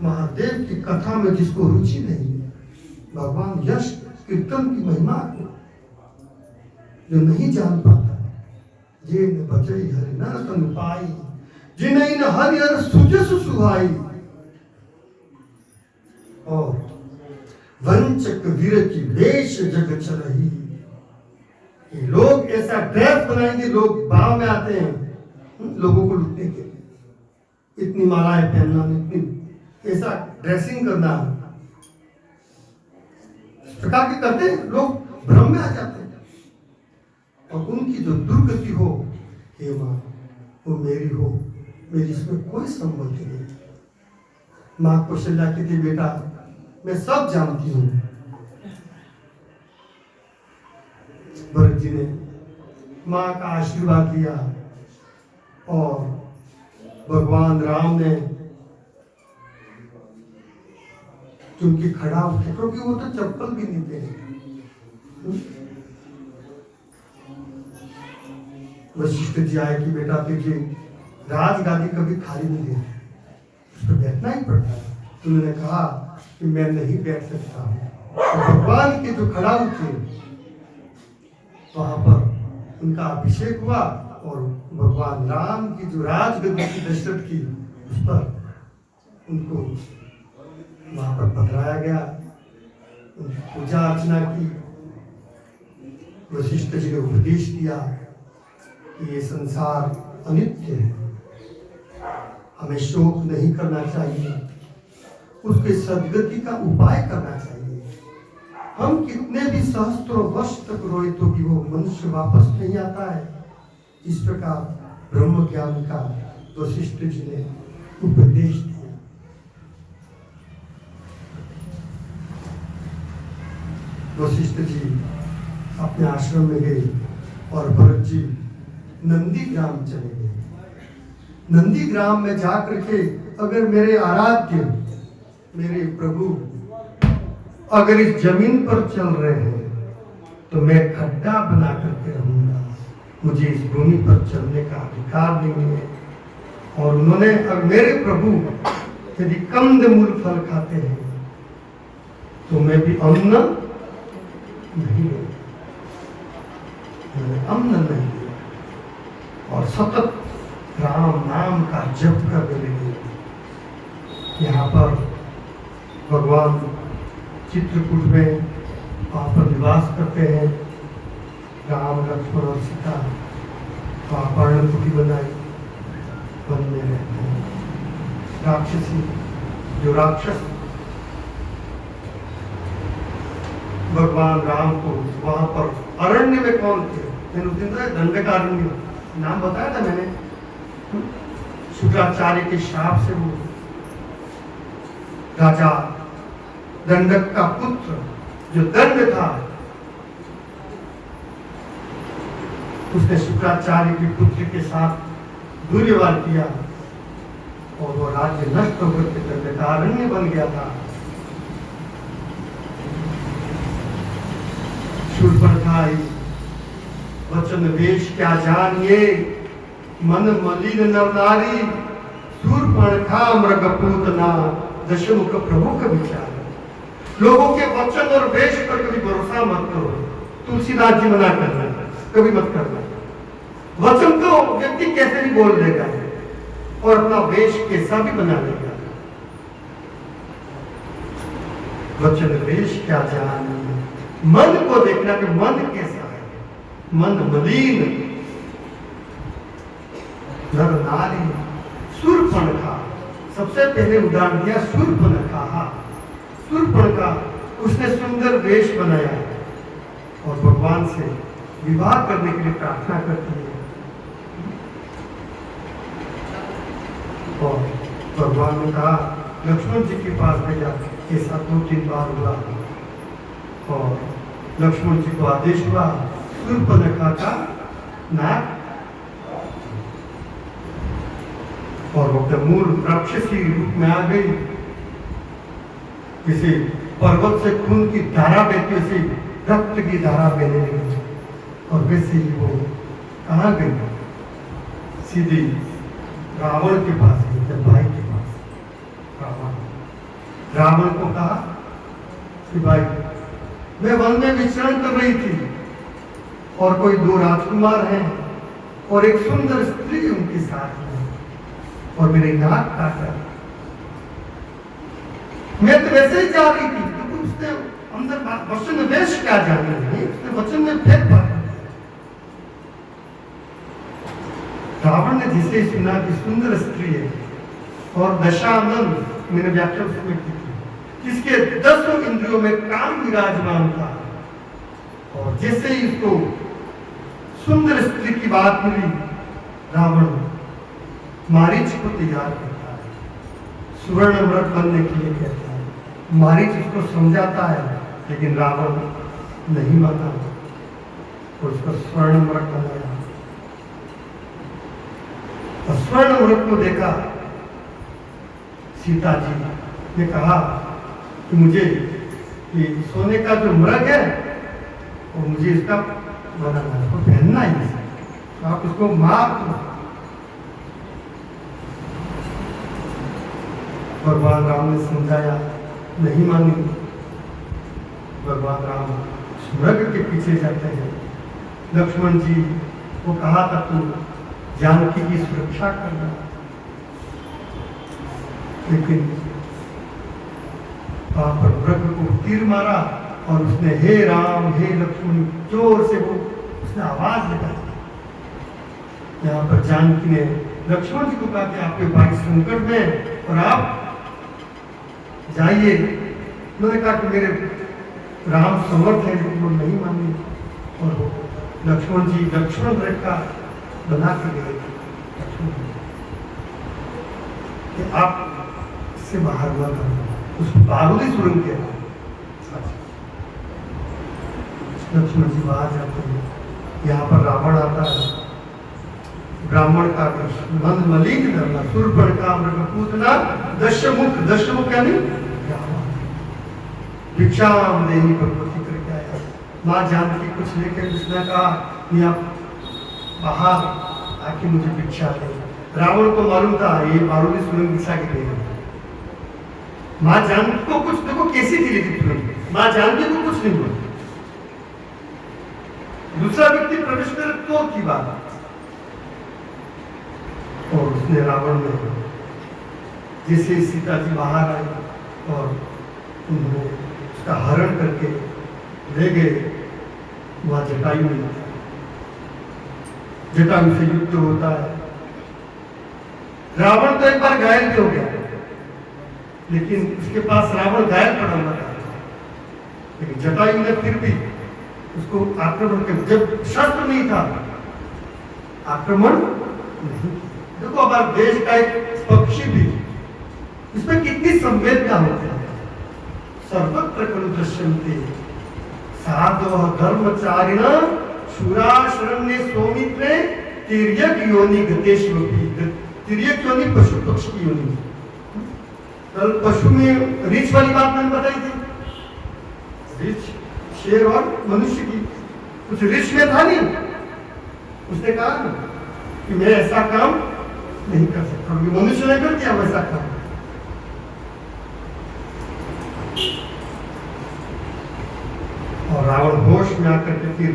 महादेव की कथा में जिसको रुचि नहीं है, भगवान यश कीर्तन की महिमा को जो नहीं जान पाता है, जे न बचई हरि नरत अनुपाई जिनहि न हरि हर सुजसु सुहाई। और वंचक विरति वेश जग चलही। ये लोग ऐसा ड्रेस बनाएंगे, लोग भाव में आते हैं लोगों को लुटने के लिए। इतनी मालाएं पहनना, इतनी ऐसा ड्रेसिंग करना, इस प्रकार के करते हैं लोग, भ्रम में आ जाते हैं। और उनकी जो दुर्गति हो, हे माँ वो मेरी हो, मेरी इसमें कोई संबंध नहीं। माँ कौशल्या कहती बेटा मैं सब जानती हूँ। भरत जी ने माँ का आशीर्वाद दिया और भगवान राम ने उनकी खड़ा उठे, क्योंकि वो तो चप्पल भी नहीं पहने। वशिष्ठ जी आए कि बेटा तुझे राजगादी कभी खाली नहीं देती, उस पर बैठना ही पड़ता है। उन्होंने कहा कि मैं नहीं बैठ सकता हूँ। तो भगवान के जो खड़ा उठे वहां पर उनका अभिषेक हुआ और भगवान राम की जो राजगद्दी की दशरथ की, उस पर उनको वहां पर पधराया गया, उनकी पूजा अर्चना की। वशिष्ठ जी ने उपदेश दिया कि ये संसार अनित्य है, हमें शोक नहीं करना चाहिए, उसके सद्गति का उपाय करना चाहिए। हम कितने भी सहस्त्रों वर्ष तक रोए तो भी वो मनुष्य वापस नहीं आता है। इस प्रकार ब्रह्म ज्ञान का वशिष्ठ जी ने उपदेश दिया। वशिष्ठ जी अपने आश्रम में गए और भरत जी नंदी ग्राम चले गए। नंदी ग्राम में जाकर के अगर मेरे आराध्य, मेरे प्रभु अगर इस जमीन पर चल रहे हैं तो मैं खड्डा बना करके रहूंगा, मुझे इस भूमि पर चलने का अधिकार नहीं है। और उन्होंने, अब मेरे प्रभु यदि कंद मूल फल खाते हैं तो मैं भी अन्न नहीं लूं, अन्न नहीं लूं। और सतत राम नाम का जप करने लगे। यहाँ पर भगवान चित्रकूट में वहाँ पर निवास करते हैं। राम लक्ष्मण और सीता वहाँ पर्णकुटी बनाई, वन में रहते हैं। राक्षसी जो राक्षस भगवान राम को वहाँ पर अरण्य में कौन थे, मैंने उस दिन तो दंडकारण्य नाम बताया था मैंने। शुक्राचार्य के शाप से वो राजा दंडक का पुत्र जो दंड था, उसने शुक्राचार्य के पुत्र के साथ दुर्व्यवहार किया और वो राज्य नष्ट होकर के दंडकारण्य बन गया था। शूर्पणखा वचन वेश क्या जानिए, मन मलिन नर नारी, शूर्पणखा मृगपूतना, दशमुख प्रमुख विचार। लोगों के वचन और वेश पर कभी भरोसा मत करो। तुलसीदास जी मना कर रहे हैं, कभी मत करना। वचन तो व्यक्ति कैसे भी बोल देगा और अपना वेश कैसा भी बना लेगा। वचन वेश क्या जानिए, मन को देखना कि मन कैसा है। मन मलिन नर नारी, शूर्पणखा, सबसे पहले उदाहरण दिया शूर्पणखा। शूर्पणखा उसने सुंदर वेश बनाया और भगवान से विवाह करने के लिए प्रार्थना करती है। और भगवान ने कहा लक्ष्मण जी के पास भेजा। ऐसा 2-3 बार हुआ और लक्ष्मण जी को आदेश हुआ शूर्पणखा का नाक और वो मूल राक्षसी रूप में आ गई। किसी पर्वत से खून की धारा बहती, वैसे रक्त की धारा बहने लगी और वैसे ही वो कहाँ गई? सीधी रावण के पास गई, अपने भाई के पास। रावण को कहा कि भाई मैं वन में विचरण कर रही थी और कोई 2 राजकुमार हैं और एक सुंदर स्त्री उनके साथ है और मेरी नाक काटा। मैं तो वैसे ही जा रही थी क्योंकि उसने अंदर वचन में वेश क्या जाने नहीं, उसने वचन में भेद पा। रावण ने जिसे सुना कि सुंदर स्त्री है और दशानन, मैंने व्याख्या उसमें की थी, जिसके 10 इंद्रियों में काम विराजमान था, और जैसे ही उसको सुंदर स्त्री की बात मिली, रावण मारीच को तैयार करता है, सुवर्ण व्रत बनने के लिए कहता है। मारीच उसको समझाता है लेकिन रावण नहीं माना और उसको स्वर्ण व्रत बनाया। और स्वर्ण व्रत को देखा सीता जी ने कहा कि मुझे ये सोने का जो मृग है और मुझे इसका बनाना है, उसको पहनना ही है, तो आप उसको मार दो। भगवान राम ने समझाया, नहीं मानी। भगवान राम मृग के पीछे जाते हैं। लक्ष्मण जी को कहा था तू जानकी की सुरक्षा करना, लेकिन वहां पर मृग को तीर मारा और उसने हे राम हे लक्ष्मण जोर से वो उसने आवाज लगाई। यहाँ पर जानकी ने लक्ष्मण जी को कहा कि आपके भाई संकट में और आप जाइए। उन्होंने कहा कि मेरे राम समर्थ है, लेकिन वो नहीं मानी और वो लक्ष्मण जी लक्ष्मण रेखा बना के गए कि आप इससे बाहर न करो, उस बारूदी सुरंग के लक्ष्मण जी बाहर जाते हैं। यहाँ पर रावण आता है, ब्राह्मण का मंद मलिक धरना, शूर्पणखा मृगपूतना दशमुख यानी भिक्षाम देही भगवती करके आया। माँ जानकी कुछ लेकर उसने कहा बाहर आके मुझे भिक्षा दे। रावण को मालूम था ये बारूदी सुरंग दिशा की देगी। माँ जानकी को कुछ देखो कैसी थी, लेकिन माँ जानकी को कुछ नहीं हुआ। दूसरा व्यक्ति प्रवेश करे तो की बात, और उसने रावण ने जैसे सीता जी बाहर आई और उन्होंने उसका हरण करके ले गए, वहां जटायु में जटायु से युद्ध होता है। रावण तो एक बार घायल भी हो गया, लेकिन उसके पास रावण घायल पड़ा हुआ था, लेकिन जटायु ने फिर भी उसको आक्रमण कर, जब शस्त्र नहीं था आक्रमण नहीं। देखो हमारे देश का एक पक्षी भी, इसमें कितनी संवेदना होती है। सर्वत्र खलु दृश्यन्ते साधवः धर्मचारिण शूरा शरण्ये सौमित्रे तिर्यक योनि गतेष्वपि। तिर्यक योनि पशु पक्षी की योनि। कल पशु में रीछ वाली बात मैंने बताई थी, रीछ शेर और मनुष्य की, कुछ रीछ में था नहीं। उसने कहा कि मैं ऐसा काम नहीं कर सकता, मनुष्य ने कर दिया वैसा काम। और रावण होश में आकर के फिर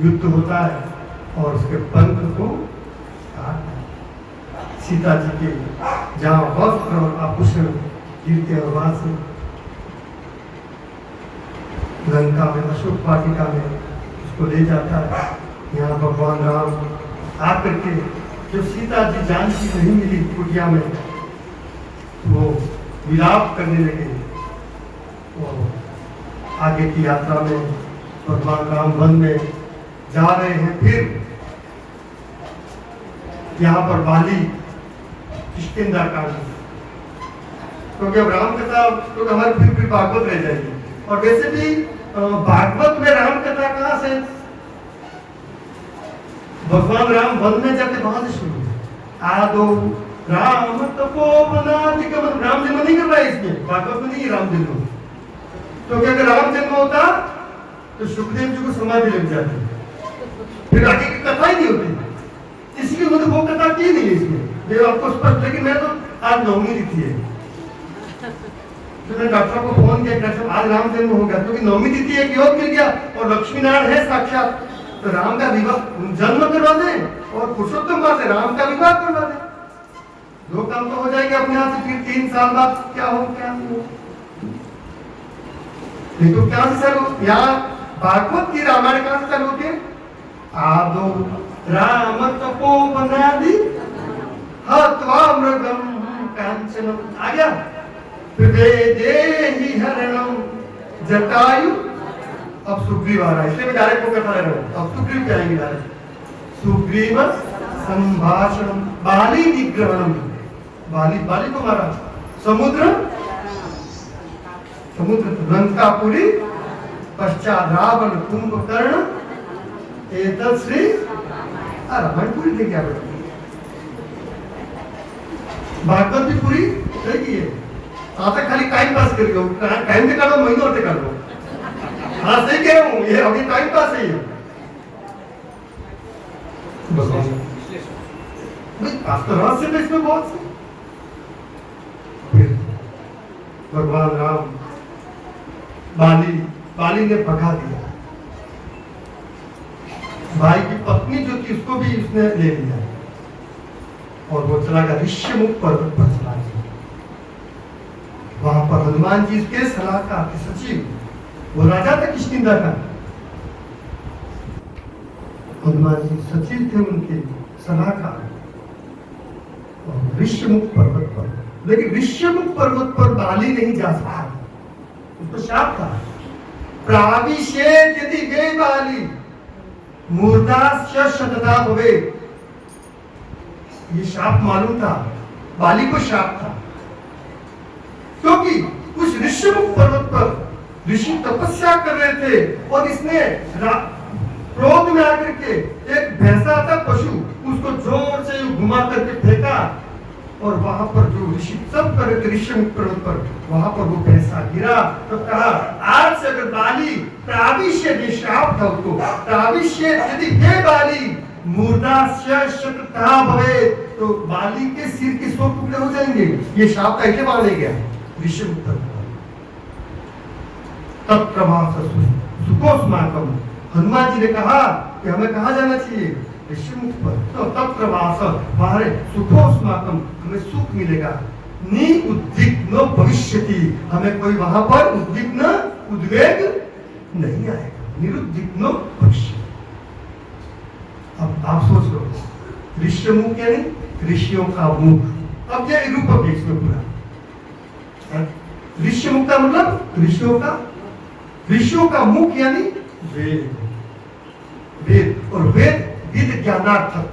युद्ध होता है और उसके पंख को काटता है। सीता जी के जहाँ वस्त्र और आभूषण गिरते और वहां से लंका में अशोक वाटिका में उसको ले जाता है। यहाँ भगवान राम आकर के जब सीता जी जानकी नहीं मिली कुटिया में, वो विलाप करने लगे। और आगे की यात्रा में भगवान राम वन में जा रहे हैं फिर यहाँ पर बाली किष्किंधा कांड, क्योंकि अब राम कथा तो हमारे फिर भागवत रह जाएगी। और वैसे भी भागवत में राम कथा कहाँ से, भगवान राम वन में जाते वहां से शुरू है। आदो राम तपोवनाधिगमन, राम जन्म नहीं कर रहा है इसमें, भागवत में नहीं है राम जन्म। तो अगर राम जन्म होता तो सुखदेव जी को समाधि लग जाती, फिर आगे की कथा ही नहीं होती, इसलिए उन्होंने वो कथा की नहीं है इसमें। ये आपको स्पष्ट, लेकिन मैं तो आज नवमी तिथि है, तो मैंने डॉक्टर को फोन किया, डॉक्टर आज राम जन्म होगा, क्योंकि नवमी तिथि एक योग मिल गया और लक्ष्मी नारायण है साक्षात, तो राम का विवाह जन्म करवा दे और पुरुषोत्तम से राम का विवाह करवा दे, दो काम तो हो जाएंगे अपने हाथ से। फिर 3 साल बाद क्या हो क्या नहीं हो, नहीं तो क्या से चालू, यहाँ भागवत की रामायण कहां से चालू होती है, आदो राम तपोवनादि हत्वा मृगम कांचनम, आ गया देहि हरणम जटायु। अब सुग्रीव आ रहा है, इसलिए मैं डायरेक्ट वो कथा ले रहा हूं। अब सुग्रीव क्या आएंगे डायरेक्ट, सुग्रीव संभाषणम बाली निग्रहणम, बाली को मारा, समुद्र लंकापुरी पश्चात रावण कुंभकर्ण एतत् श्री रामायणपुरी थे क्या बेटा, भागवत भी पूरी देखी है। आता खाली टाइम पास कर लो, टाइम से काढो, महीनों से काढो। हाँ सही कह रहा हूँ, ये अभी टाइम पास है ये। रहस्य तो इसमें बहुत से। भगवान राम बाली ने भगा दिया, भाई की पत्नी जो थी उसको भी उसने ले लिया और वो चला गया ऋष्यमुख पर्वत पर चला गया। वहां पर हनुमान जी के सलाहकार थे, सचिव, वो राजा था किष्किंधा का, हनुमान जी सचिव थे उनके सलाहकार। ऋष्यमुख पर्वत पर, लेकिन ऋष्यमुख पर्वत पर बाली नहीं जा सका, उसको शाप था, प्राविशेत यदि वे बाली मूर्धास्य शतधा भवे। ये शाप मालूम था, बाली को शाप था, क्योंकि उस ऋष्यमुख पर्वत पर ऋषि तपस्या कर रहे थे और इसने क्रोध में आकर के एक भैंसा था पशु, उसको जोर से घुमा करके फेंका और वहां पर जो ऋषि सब कर रहे थे ऋष्यमुख पर्वत पर, वहां पर वो भैंसा गिरा। तो कहा आज से अगर बाली प्राविश्य, ये शाप था उसको, प्राविश्य यदि हे बाली मूर्धास्य शतधा भवेत्, तो बाली के सिर के 100 टुकड़े हो जाएंगे। ये शाप कैसे बांधे गया ऋषिमुख पर्वत पर। तत्प्रभास सुकोस्माकम, हनुमान जी ने कहा कि हमें कहाँ जाना चाहिए, ऋषिमुख पर। तो तत्प्रभास बाहर सुकोस्माकम, हमें सुख मिलेगा, नि उद्विग्न भविष्यति, हमें कोई वहां पर उद्विग्न उद्वेग नहीं आएगा, निरुद्विग्न भविष्य। अब आप सोच लो, ऋष्यमुख यानी ऋषियों का मुख। अब क्या रूपक है इसमें पूरा, ऋष्यमुख का मतलब ऋषियों का मुख यानी वेद, और वेद विद ज्ञानार्थक,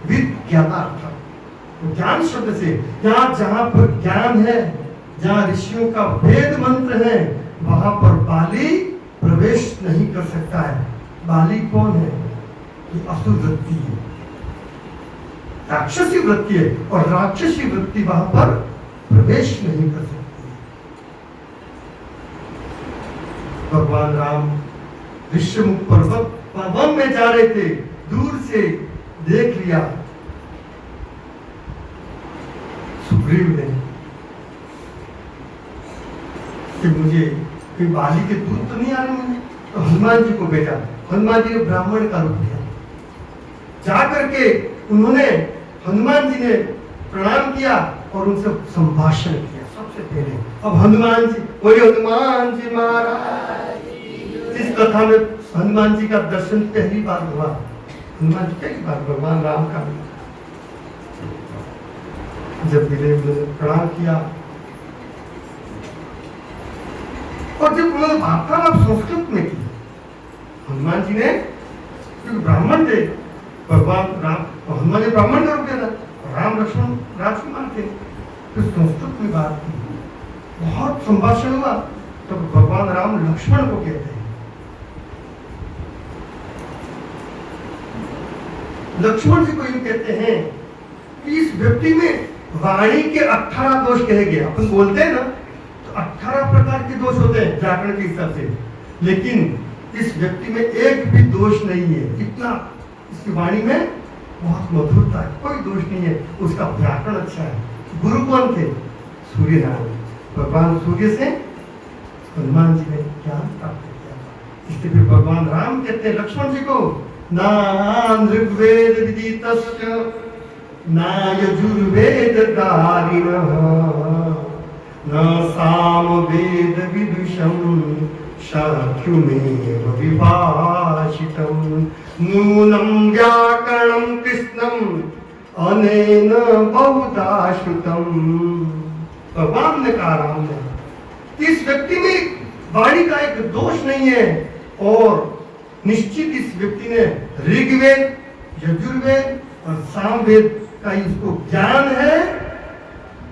विद ज्ञानार्थक, ज्ञान शब्द से जहां पर ज्ञान है, जहां ऋषियों का वेद मंत्र है, वहां पर बाली प्रवेश नहीं कर सकता है। बाली कौन है, ये असुर वृत्ति है, राक्षसी वृत्ति है, और राक्षसी वृत्ति वहां पर प्रवेश नहीं कर सकती। भगवान राम ऋष्यमुख पर्वत वन में जा रहे थे, दूर से देख लिया सुग्रीव ने कि मुझे कोई बाली के दूत तो नहीं आ रहे मुझे, तो हनुमान जी को भेजा। हनुमान जी ने ब्राह्मण का रूप लिया, जा करके उन्होंने हनुमान जी ने प्रणाम किया और उनसे संभाषण किया सबसे पहले। अब हनुमान जी, बोले हनुमान जी महाराज, जिस कथा में हनुमान जी का दर्शन पहली बार हुआ, हनुमान जी पहली बार भगवान राम का जब मिले, उन्होंने प्रणाम किया और जब उन्होंने वार्तालाप संस्कृत में की, हनुमान जी ने, क्योंकि ब्राह्मण थे, भगवान राम, हनुमान जी ब्राह्मण का रूप था, राम लक्ष्मण राजकुमार थे, फिर संस्कृत में बात की, बहुत संभाषण हुआ, तो भगवान राम लक्ष्मण को कहते हैं। लक्ष्मण जी को यूं कहते हैं कि इस व्यक्ति में वाणी के 18 दोष कहे गए। अपन बोलते हैं ना तो 18 प्रकार के दोष होते हैं व्याकरण के हिसाब से, लेकिन इस व्यक्ति में एक भी दोष नहीं है। इतना इसकी वाणी में बहुत मधुरता है, कोई दोष नहीं है, उसका व्याकरण अच्छा है। गुरु कौन थे? सूर्य नारायण, भगवान सूर्य से हनुमान जी ने ज्ञान प्राप्त किया। इसलिए फिर भगवान राम कहते हैं लक्ष्मण जी को, ना ऋग्वेद विदितस्य ना यजुर्वेद धारिणः न सामवेद विदुषं शक्युमेव विभाषितं नूनं व्याकरणं कृष्णं अनेन बहुधा श्रुतं। भगवान ने कहा राम ने, इस व्यक्ति में वाणी का एक दोष नहीं है, और निश्चित इस व्यक्ति ने ऋग्वेद, यजुर्वेद और सामवेद का इसको ज्ञान है,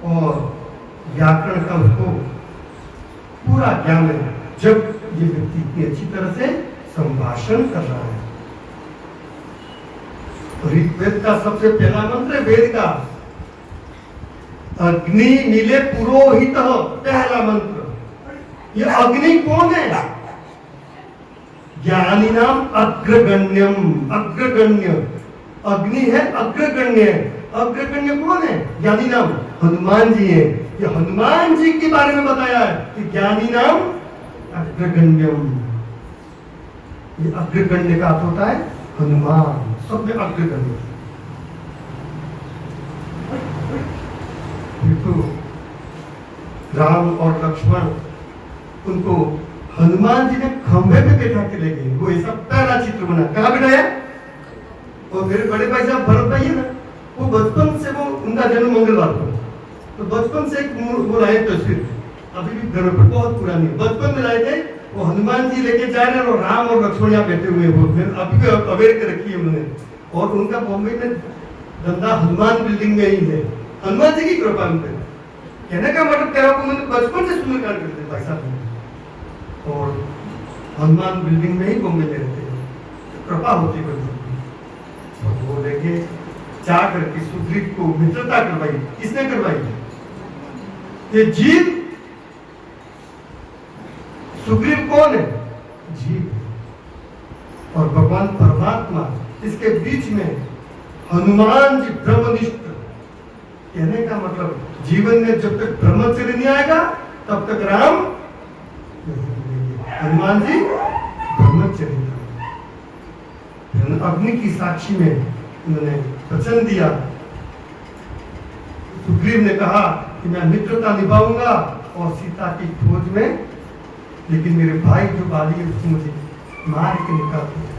और व्याकरण का उसको पूरा ज्ञान है, जब ये व्यक्ति इतनी अच्छी तरह से संभाषण कर रहा है। ऋग्वेद का सबसे पहला मंत्र है वेद का, अग्नि मिले पुरोहित, पहला मंत्र। ये अग्नि कौन है? ज्ञानी नाम अग्रगण्यम, अग्रगण्य अग्नि है, अग्रगण्य है। अग्रगण्य कौन है? ज्ञानी नाम हनुमान जी है। ये हनुमान जी के बारे में बताया है कि ज्ञानी नाम अग्रगण्यम। ये अग्रगण्य का अर्थ होता है हनुमान, सब में अग्रगण्य। तो राम और लक्ष्मण उनको हनुमान जी ने खंभे पे बैठा के ले गए। वो ऐसा पहला चित्र बना, कहाँ बैठाया? और मेरे बड़े भाई साहब भरत भाई है ना, वो बचपन से, वो उनका जन्म मंगलवार को, तो बचपन से एक वो लाए तस्वीर, अभी भी घर पर बहुत पुरानी, बचपन में लाए थे। वो हनुमान जी लेके जा रहे हैं और राम और लक्ष्मण यहाँ बैठे हुए हैं। फिर अभी भी अवेयर के रखी है उन्होंने, और उनका बॉम्बे में धंधा हनुमान बिल्डिंग में ही है। हनुमान जी की कृपा में कहने का मतलब कह रहा हूँ, मैंने बचपन से सुंदर कार्य करते भाई साहब, और हनुमान बिल्डिंग में ही बॉम्बे में रहते हैं, कृपा होती है। वो लेके जा करके सुग्रीव को मित्रता करवाई। किसने करवाई? ये जीव। सुग्रीव कौन है? जीव। और भगवान परमात्मा, इसके बीच में हनुमान जी ब्रह्मनिष्ठ। कहने का मतलब जीवन में जब तक ब्रह्मचर्य नहीं आएगा तब तक राम, हनुमान जी ब्रह्मचर्य। अग्नि की साक्षी में उन्होंने वचन दिया। सुग्रीव ने कहा कि मैं मित्रता निभाऊंगा और सीता की खोज में, लेकिन मेरे भाई जो बाली है उसको मुझे मार के निकाल दिया।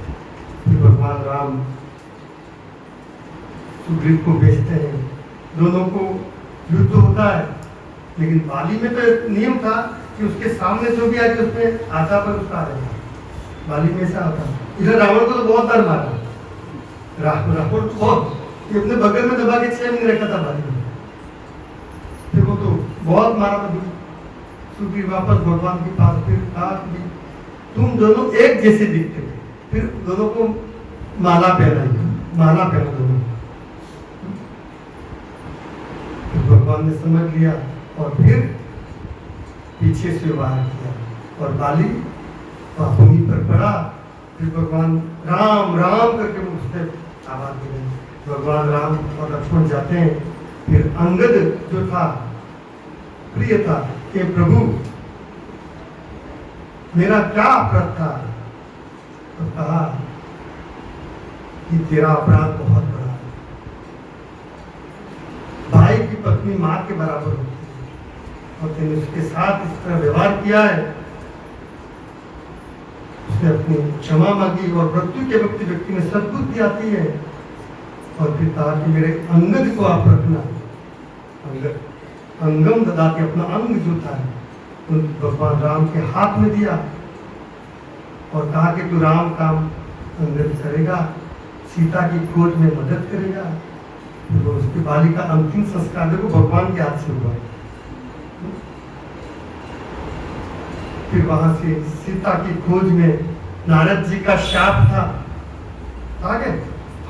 फिर भगवान राम सुग्रीव को भेजते हैं, दोनों को युद्ध होता है। लेकिन बाली में तो नियम था कि उसके सामने जो भी आ जाए उसमें आधा पर उसका आ जाएगा। बाली में ऐसा होता। इधर रावण को तो बहुत बार मारा, रावण तो बहुत, अपने बगल में दबा के 6 महीने रखा था बाली में। फिर वो तो बहुत मारा था। सुग्रीव वापस भगवान के पास, फिर कहा कि तुम दोनों एक जैसे दिखते थे। फिर दोनों को माला पहनाई, माला पहना दोनों। फिर भगवान ने समझ लिया और फिर पीछे से वार किया और बाली भूमि पर पड़ा। फिर भगवान राम राम करके उसने आवाज दी। भगवान राम और लक्ष्मण जाते हैं। फिर अंगद जो था, प्रिय था, कि प्रभु मेरा क्या अपराध था? तो कहा कि तेरा अपराध बहुत बड़ा है। भाई की पत्नी मां के बराबर होती है और तेने उसके साथ इस तरह व्यवहार किया है। उसने अपनी क्षमा मांगी और मृत्यु के वक्त व्यक्ति में सद्बुद्धि आती है। और फिर कहा कि मेरे अंगद को आप रखना। अंगद, अंगम ददा के, अपना अंग जो था उन भगवान राम के हाथ में दिया। और कहा कि तू राम काम अंगद करेगा, सीता की खोज में मदद करेगा। तो उसकी बाली का अंतिम संस्कार देखो भगवान के हाथ से हुआ। फिर वहां से सीता की खोज में नारद जी का शाप था। आगे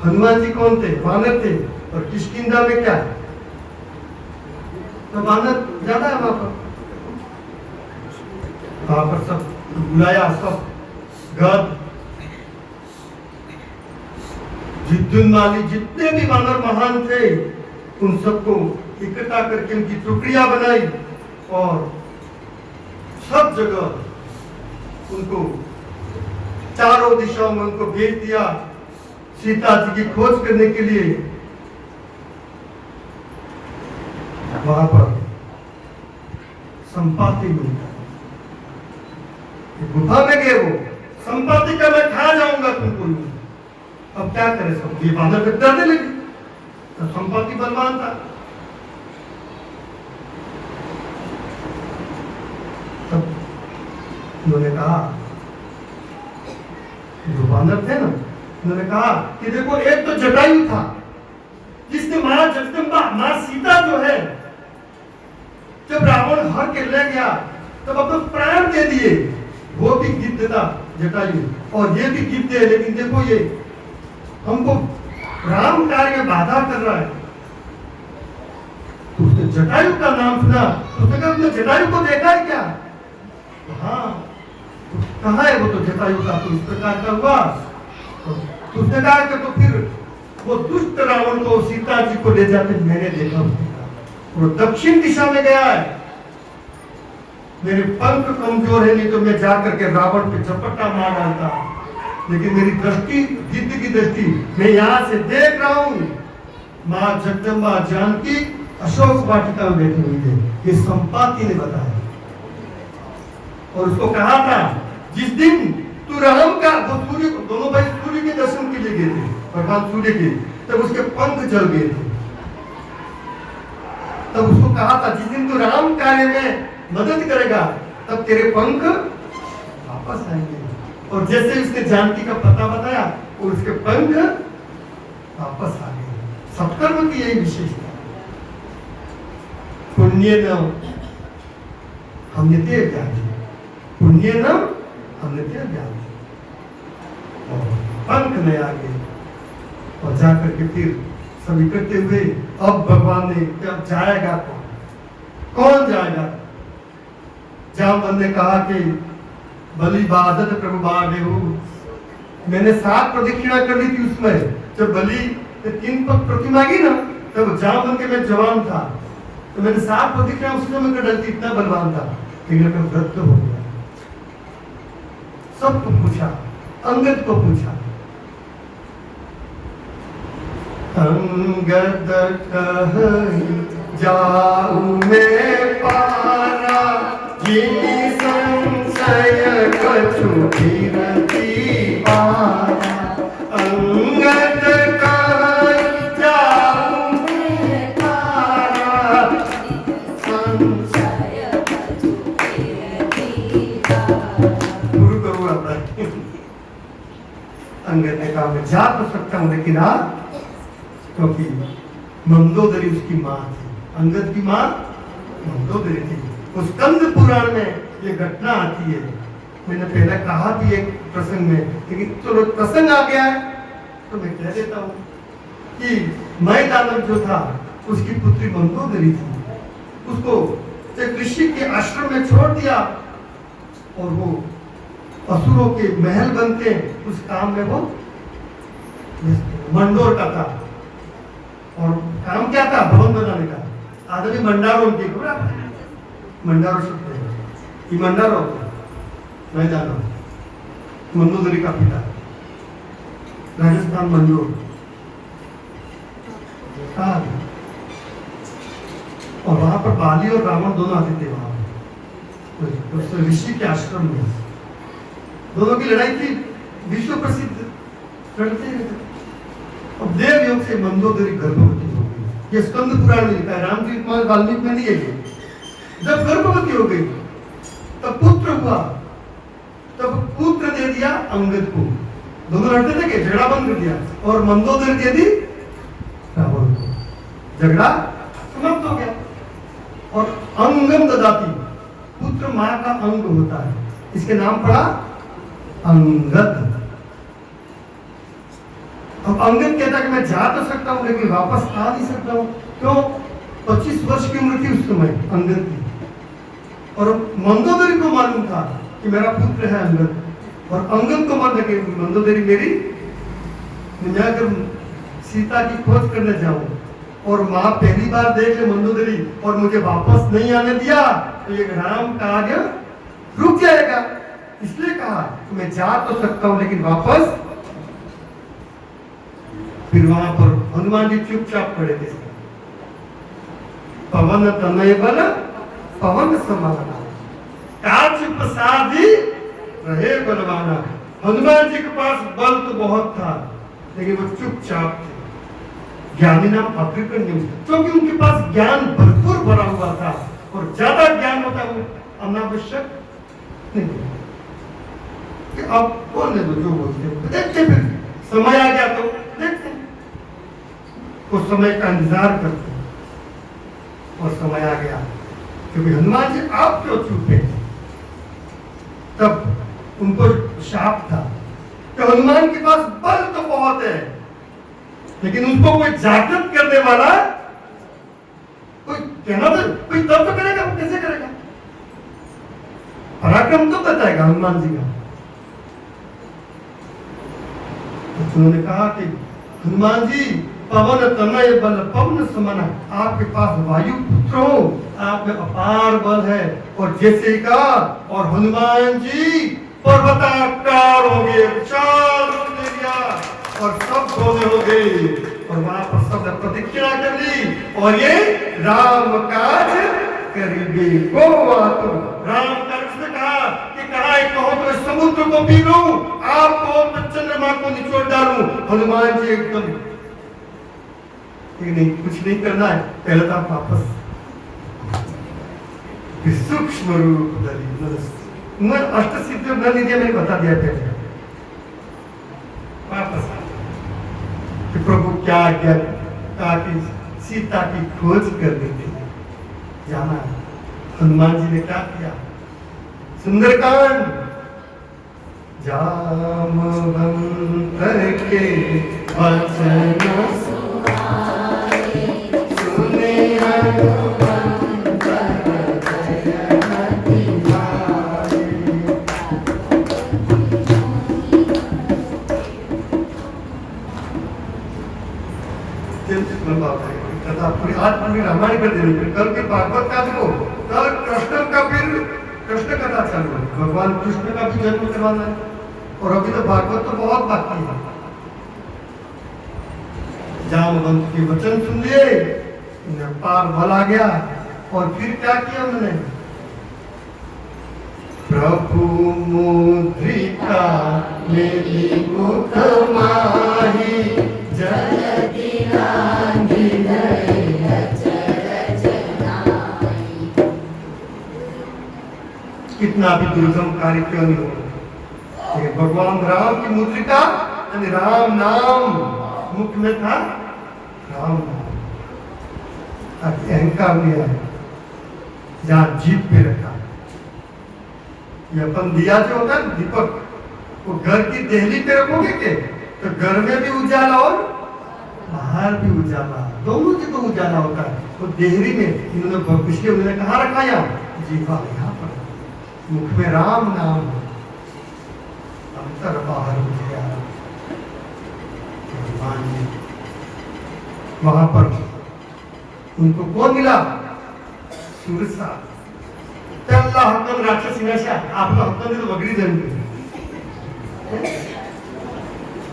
हनुमान जी कौन थे? वानर थे। और किष्किंधा में क्या है? तो वानर ज्यादा है वहां पर सब बुलाया, सब गद जिद्दुन्माली जितने भी वानर महान थे उन सबको इकट्ठा करके उनकी टुकड़ियां बनाई और सब जगह उनको चारों दिशाओं में उनको भेज दिया सीता जी की खोज करने के लिए। वहां पर संपाति मिलता, गुफा में गए वो, संपाति का मैं खा जाऊंगा तुमको। अब क्या करे सब, ये बांधर पे डरने लगी। तो संपाति बलवान था, तब उन्होंने कहा, जो बांधर थे ना, उन्होंने कहा कि देखो एक तो जटायु था जिसने मां जगदम्बा मां सीता जो है जब रावण हर के ले गया तब अपने प्राण दे दिए। वो भी गिद्ध था जटायु और ये भी गिद्ध है, लेकिन देखो ये हमको राम कार्य में बाधा कर रहा है। तो उसने जटायु का नाम सुना तो उसने कहा तुमने जटायु को देखा है क्या? तो हाँ, तो कहाँ है वो? तो जटायु का तो इस प्रकार का हुआ। तो उसने कहा कि तो फिर वो दुष्ट रावण को सीता जी को ले जाते मैंने देखा, वो दक्षिण दिशा में गया है। मेरे पंख कमजोर है, नहीं तो मैं जाकर के रावण पे झपट्टा मार डालता, लेकिन मेरी दृष्टि गिद्ध की दृष्टि, मैं यहाँ से देख रहा हूँ माँ जगदम्बा जानकी अशोक वाटिका में बैठी हुई है। ये संपाति ने बताया और उसको कहा था जिस दिन तू राम का वो सूर्य, दोनों भाई सूर्य के दर्शन के लिए गए थे, भगवान सूर्य के, तब उसके पंख जल गए थे। तब उसको कहा था जिस दिन तू राम कार्य में मदद करेगा तब तेरे पंख वापस आएंगे। और जैसे उसने जानकी का पता बताया और उसके पंख वापस आ गए। सत्कर्म की यही विशेषता। पुण्य न हमने ज्ञान, पुण्य न हमने ज्ञान, और पंख में आ गए और जाकर के फिर सब इकट्ठे हुए। अब भगवान ने जब जाएगा कौन जाएगा? जामवंत ने कहा कि बलि बादत प्रभु बाढ़ेहु। मैंने 7 प्रदक्षिणा कर दी थी उसमें। जब बलि ने 3 पग प्रतिमा की ना, तब जामवंत के मैं जवान था, तो मैंने 7 प्रदक्षिणा उस समय कर डाली थी, इतना बलवान था। लेकिन मैं व्रत हो गया। सबको पूछा, अंगद को पूछा, अंगद कह जाऊं मैं पारा, जिनी संशय कछु गिरती पारा। अंगद कह जाऊं मैं पारा, संशय कछु गिरती पारा। गुरु करो अपना। अंगद ने कहा मैं जा तो सकता हूँ, लेकिन क्योंकि मंदोदरी उसकी माँ थी, अंगद की माँ मंदोदरी थी। उस कंद पुराण में ये घटना आती है। मैंने पहले कहा भी एक प्रसंग में, लेकिन चलो प्रसंग आ गया है तो मैं कह देता हूँ कि मैदानव जो था उसकी पुत्री मंदोदरी थी। उसको एक ऋषि के आश्रम में छोड़ दिया और वो असुरों के महल बनते उस काम में वो मंडोर का था। और काम क्या था? भवन बनाने का। आदमी मंडारो की मंडारो शब्द है, ये मंडारो मैदानव मंदोदरी का पिता, राजस्थान मंडोर। और वहां पर बाली और रावण दोनों आते थे। वहां उस ऋषि के आश्रम में दोनों की लड़ाई थी, विश्व प्रसिद्ध लड़ते रहते। अब देव योग से मंदोदरी गर्भवती हो गई। ये स्कंद पुराण में लिखा है, रामचरित मानस वाल्मीकि में नहीं है। जब गर्भवती हो गई तब पुत्र हुआ तब पुत्र दे दिया अंगद को। दोनों लड़ते थे कि झगड़ा बंद कर दिया, और मंदोदरी दे दी रावण को, झगड़ा समाप्त हो गया। और अंगम ददाती, पुत्र मां का अंग होता है, इसके नाम पड़ा अंगद। अब अंगद कहता है कि मैं जा तो सकता हूं लेकिन वापस आ नहीं सकता हूं। क्यों? 25 वर्ष की उम्र थी उस समय अंगद की, और मंदोदरी को मालूम था कि मेरा पुत्र है अंगद, और अंगद को मालूम कि मंदोदरी मेरी, मैं जाकर सीता की खोज करने जाऊं, और मां पहली बार देख ले मंदोदरी और मुझे वापस नहीं आने दिया तो ये राम कार्य रुक जाएगा। इसलिए कहा कि मैं जा तो सकता हूं लेकिन वापस। फिर वहां पर हनुमान जी चुपचाप खड़े थे। पवन तनय बल पवन समाना, काज प्रसादी रहे बलवाना। हनुमान जी के पास बल तो बहुत था लेकिन वो चुपचाप थे। ज्ञानी नाम अग्रगण्य, क्योंकि उनके पास ज्ञान भरपूर भरा हुआ था, और ज्यादा ज्ञान होता है वो अनावश्यक नहीं कि अब बोलने दो जो बोलते हैं, देखते फिर समय आ गया तो देखते, उस समय का इंतजार करते, और समय आ गया। क्योंकि हनुमान जी आप क्यों छूटे? तब उनको शाप था कि हनुमान के पास बल तो बहुत है लेकिन उसको कोई जागृत करने वाला कोई कहना तो कोई तब तो करेगा, वो कैसे करेगा? पराक्रम तो बताएगा हनुमान जी का। तो उन्होंने कहा कि हनुमान जी पवन तनय बल पवन समन, आपके पास वायु पुत्र हो, आप में अपार बल है। और जैसे का और हनुमान जी पर्वताकार हो गए, विशाल रूप ले लिया और सब सोने हो गए, और वहां पर सब ने प्रतिज्ञा कर ली, और ये राम काज करेंगे को राम काज ने कहा कि कहा कहो तो समुद्र को पी लूं, आपको चंद्रमा को निचोड़ डालूं। हनुमान जी एकदम नहीं, कुछ नहीं करना है, पहले तो आप वापस सूक्ष्म रूप धरी अष्ट सिद्धि न लीजिए, मैंने बता दिया पहले। वापस कि प्रभु क्या आज्ञा, कहा कि सीता की खोज करनी थी, जाना है। हनुमान जी ने क्या किया? सुंदरकांड, जामवंत के वचन सुने हनुमंत जयमति भाई। कथा पूरी आज पूरी रामायण कर देनी, फिर कल के भागवत का देखो, कल कृष्ण का फिर कृष्ण कथा चालू है, भगवान कृष्ण का भी जन्म करवाना है, और अभी तो भागवत तो बहुत बाकी है। जामवंत के वचन सुन लिए, उन्हें पार बल आ गया, और फिर क्या किया उन्होंने? प्रभु मुद्रिका मेरी मुख माही, जलधि लांघि गए अचरज नाई। कितना भी दुर्गम कार्य क्यों नहीं हो, भगवान राम की मुद्रिका यानी राम नाम मुख में था, राम नाम अहंकार लिया है, जहां जीप पे रखा। ये अपन दिया जो होता है दीपक, वो घर की देहली पे रखोगे के तो घर में भी उजाला और बाहर भी उजाला, दोनों की तो उजाला होता है। वो देहरी में इन्होंने पिछले उन्होंने कहाँ रखा? यहाँ जीवा, यहाँ पर मुख में राम नाम, अंतर बाहर हो गया। वहां पर उनको कौन मिला? सुरसा। त्याला हक्कन राक्षसीनाशा आपला हक्कन दिलं वगैरे जण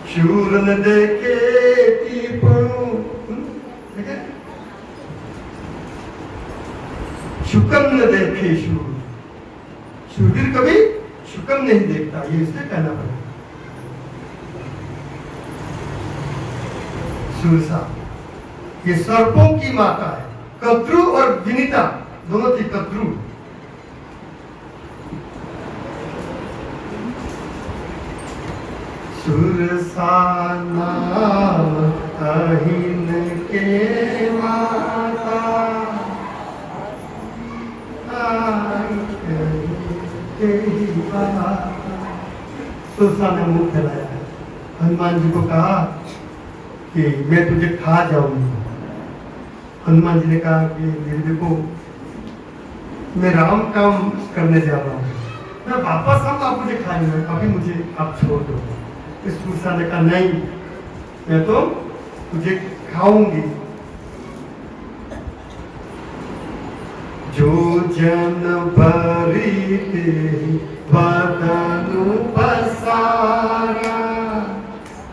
शूर न देखे ती पणू, शुकम न देखे शूर, शूरवीर कभी शुकम नहीं देखता, ये इसलिए कहना पड़ेगा। सुरसा ये सर्पों की माता है, कद्रु और विनीता दोनों थी। कद्रु सुरसाना अहिन के माता आई तेरी बात। सुरसा ने मुंह फैलाया, हनुमान जी को कहा कि मैं तुझे खा जाऊंगी। हनुमान जी ने कहा कि मेरे देखो मैं राम काम करने जा रहा हूँ, मैं वापस आऊंगा, आप मुझे खा लेना, अभी मुझे आप छोड़ दो। इस सुरसा ने कहा नहीं, मैं तो तुझे खाऊंगी। जो जन भरी तेरी बदनु पसारा,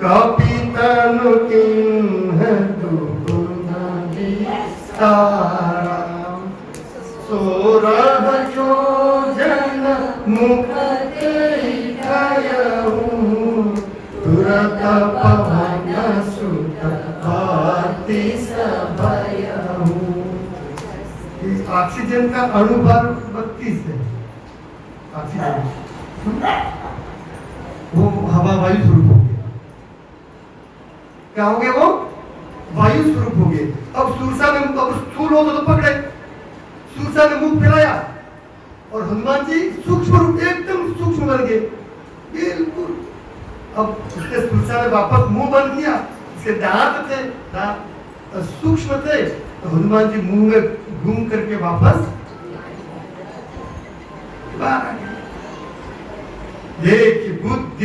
कपि तनु किन्ह दुगुना सारा। सोरह जो जन मुख तुरत पवन सुत भाति सभयहु। ऑक्सीजन का अणुभार 32 है। ऑक्सीजन वो हवा वायु स्वरूप हो गया। क्या हो गया? वो वायु स्वरूप हो गए। अब सुरसा ने अब स्थूल हो तो पकड़े, सुरसा ने मुंह फैलाया और हनुमान जी सूक्ष्म रूप एकदम सूक्ष्म बन गए बिल्कुल। अब उसके सुरसा ने वापस मुंह बंद किया, उसके दांत थे, दांत सूक्ष्म थे, तो हनुमान जी मुंह में घूम करके वापस बाहर आ गए। देखिए बुद्धि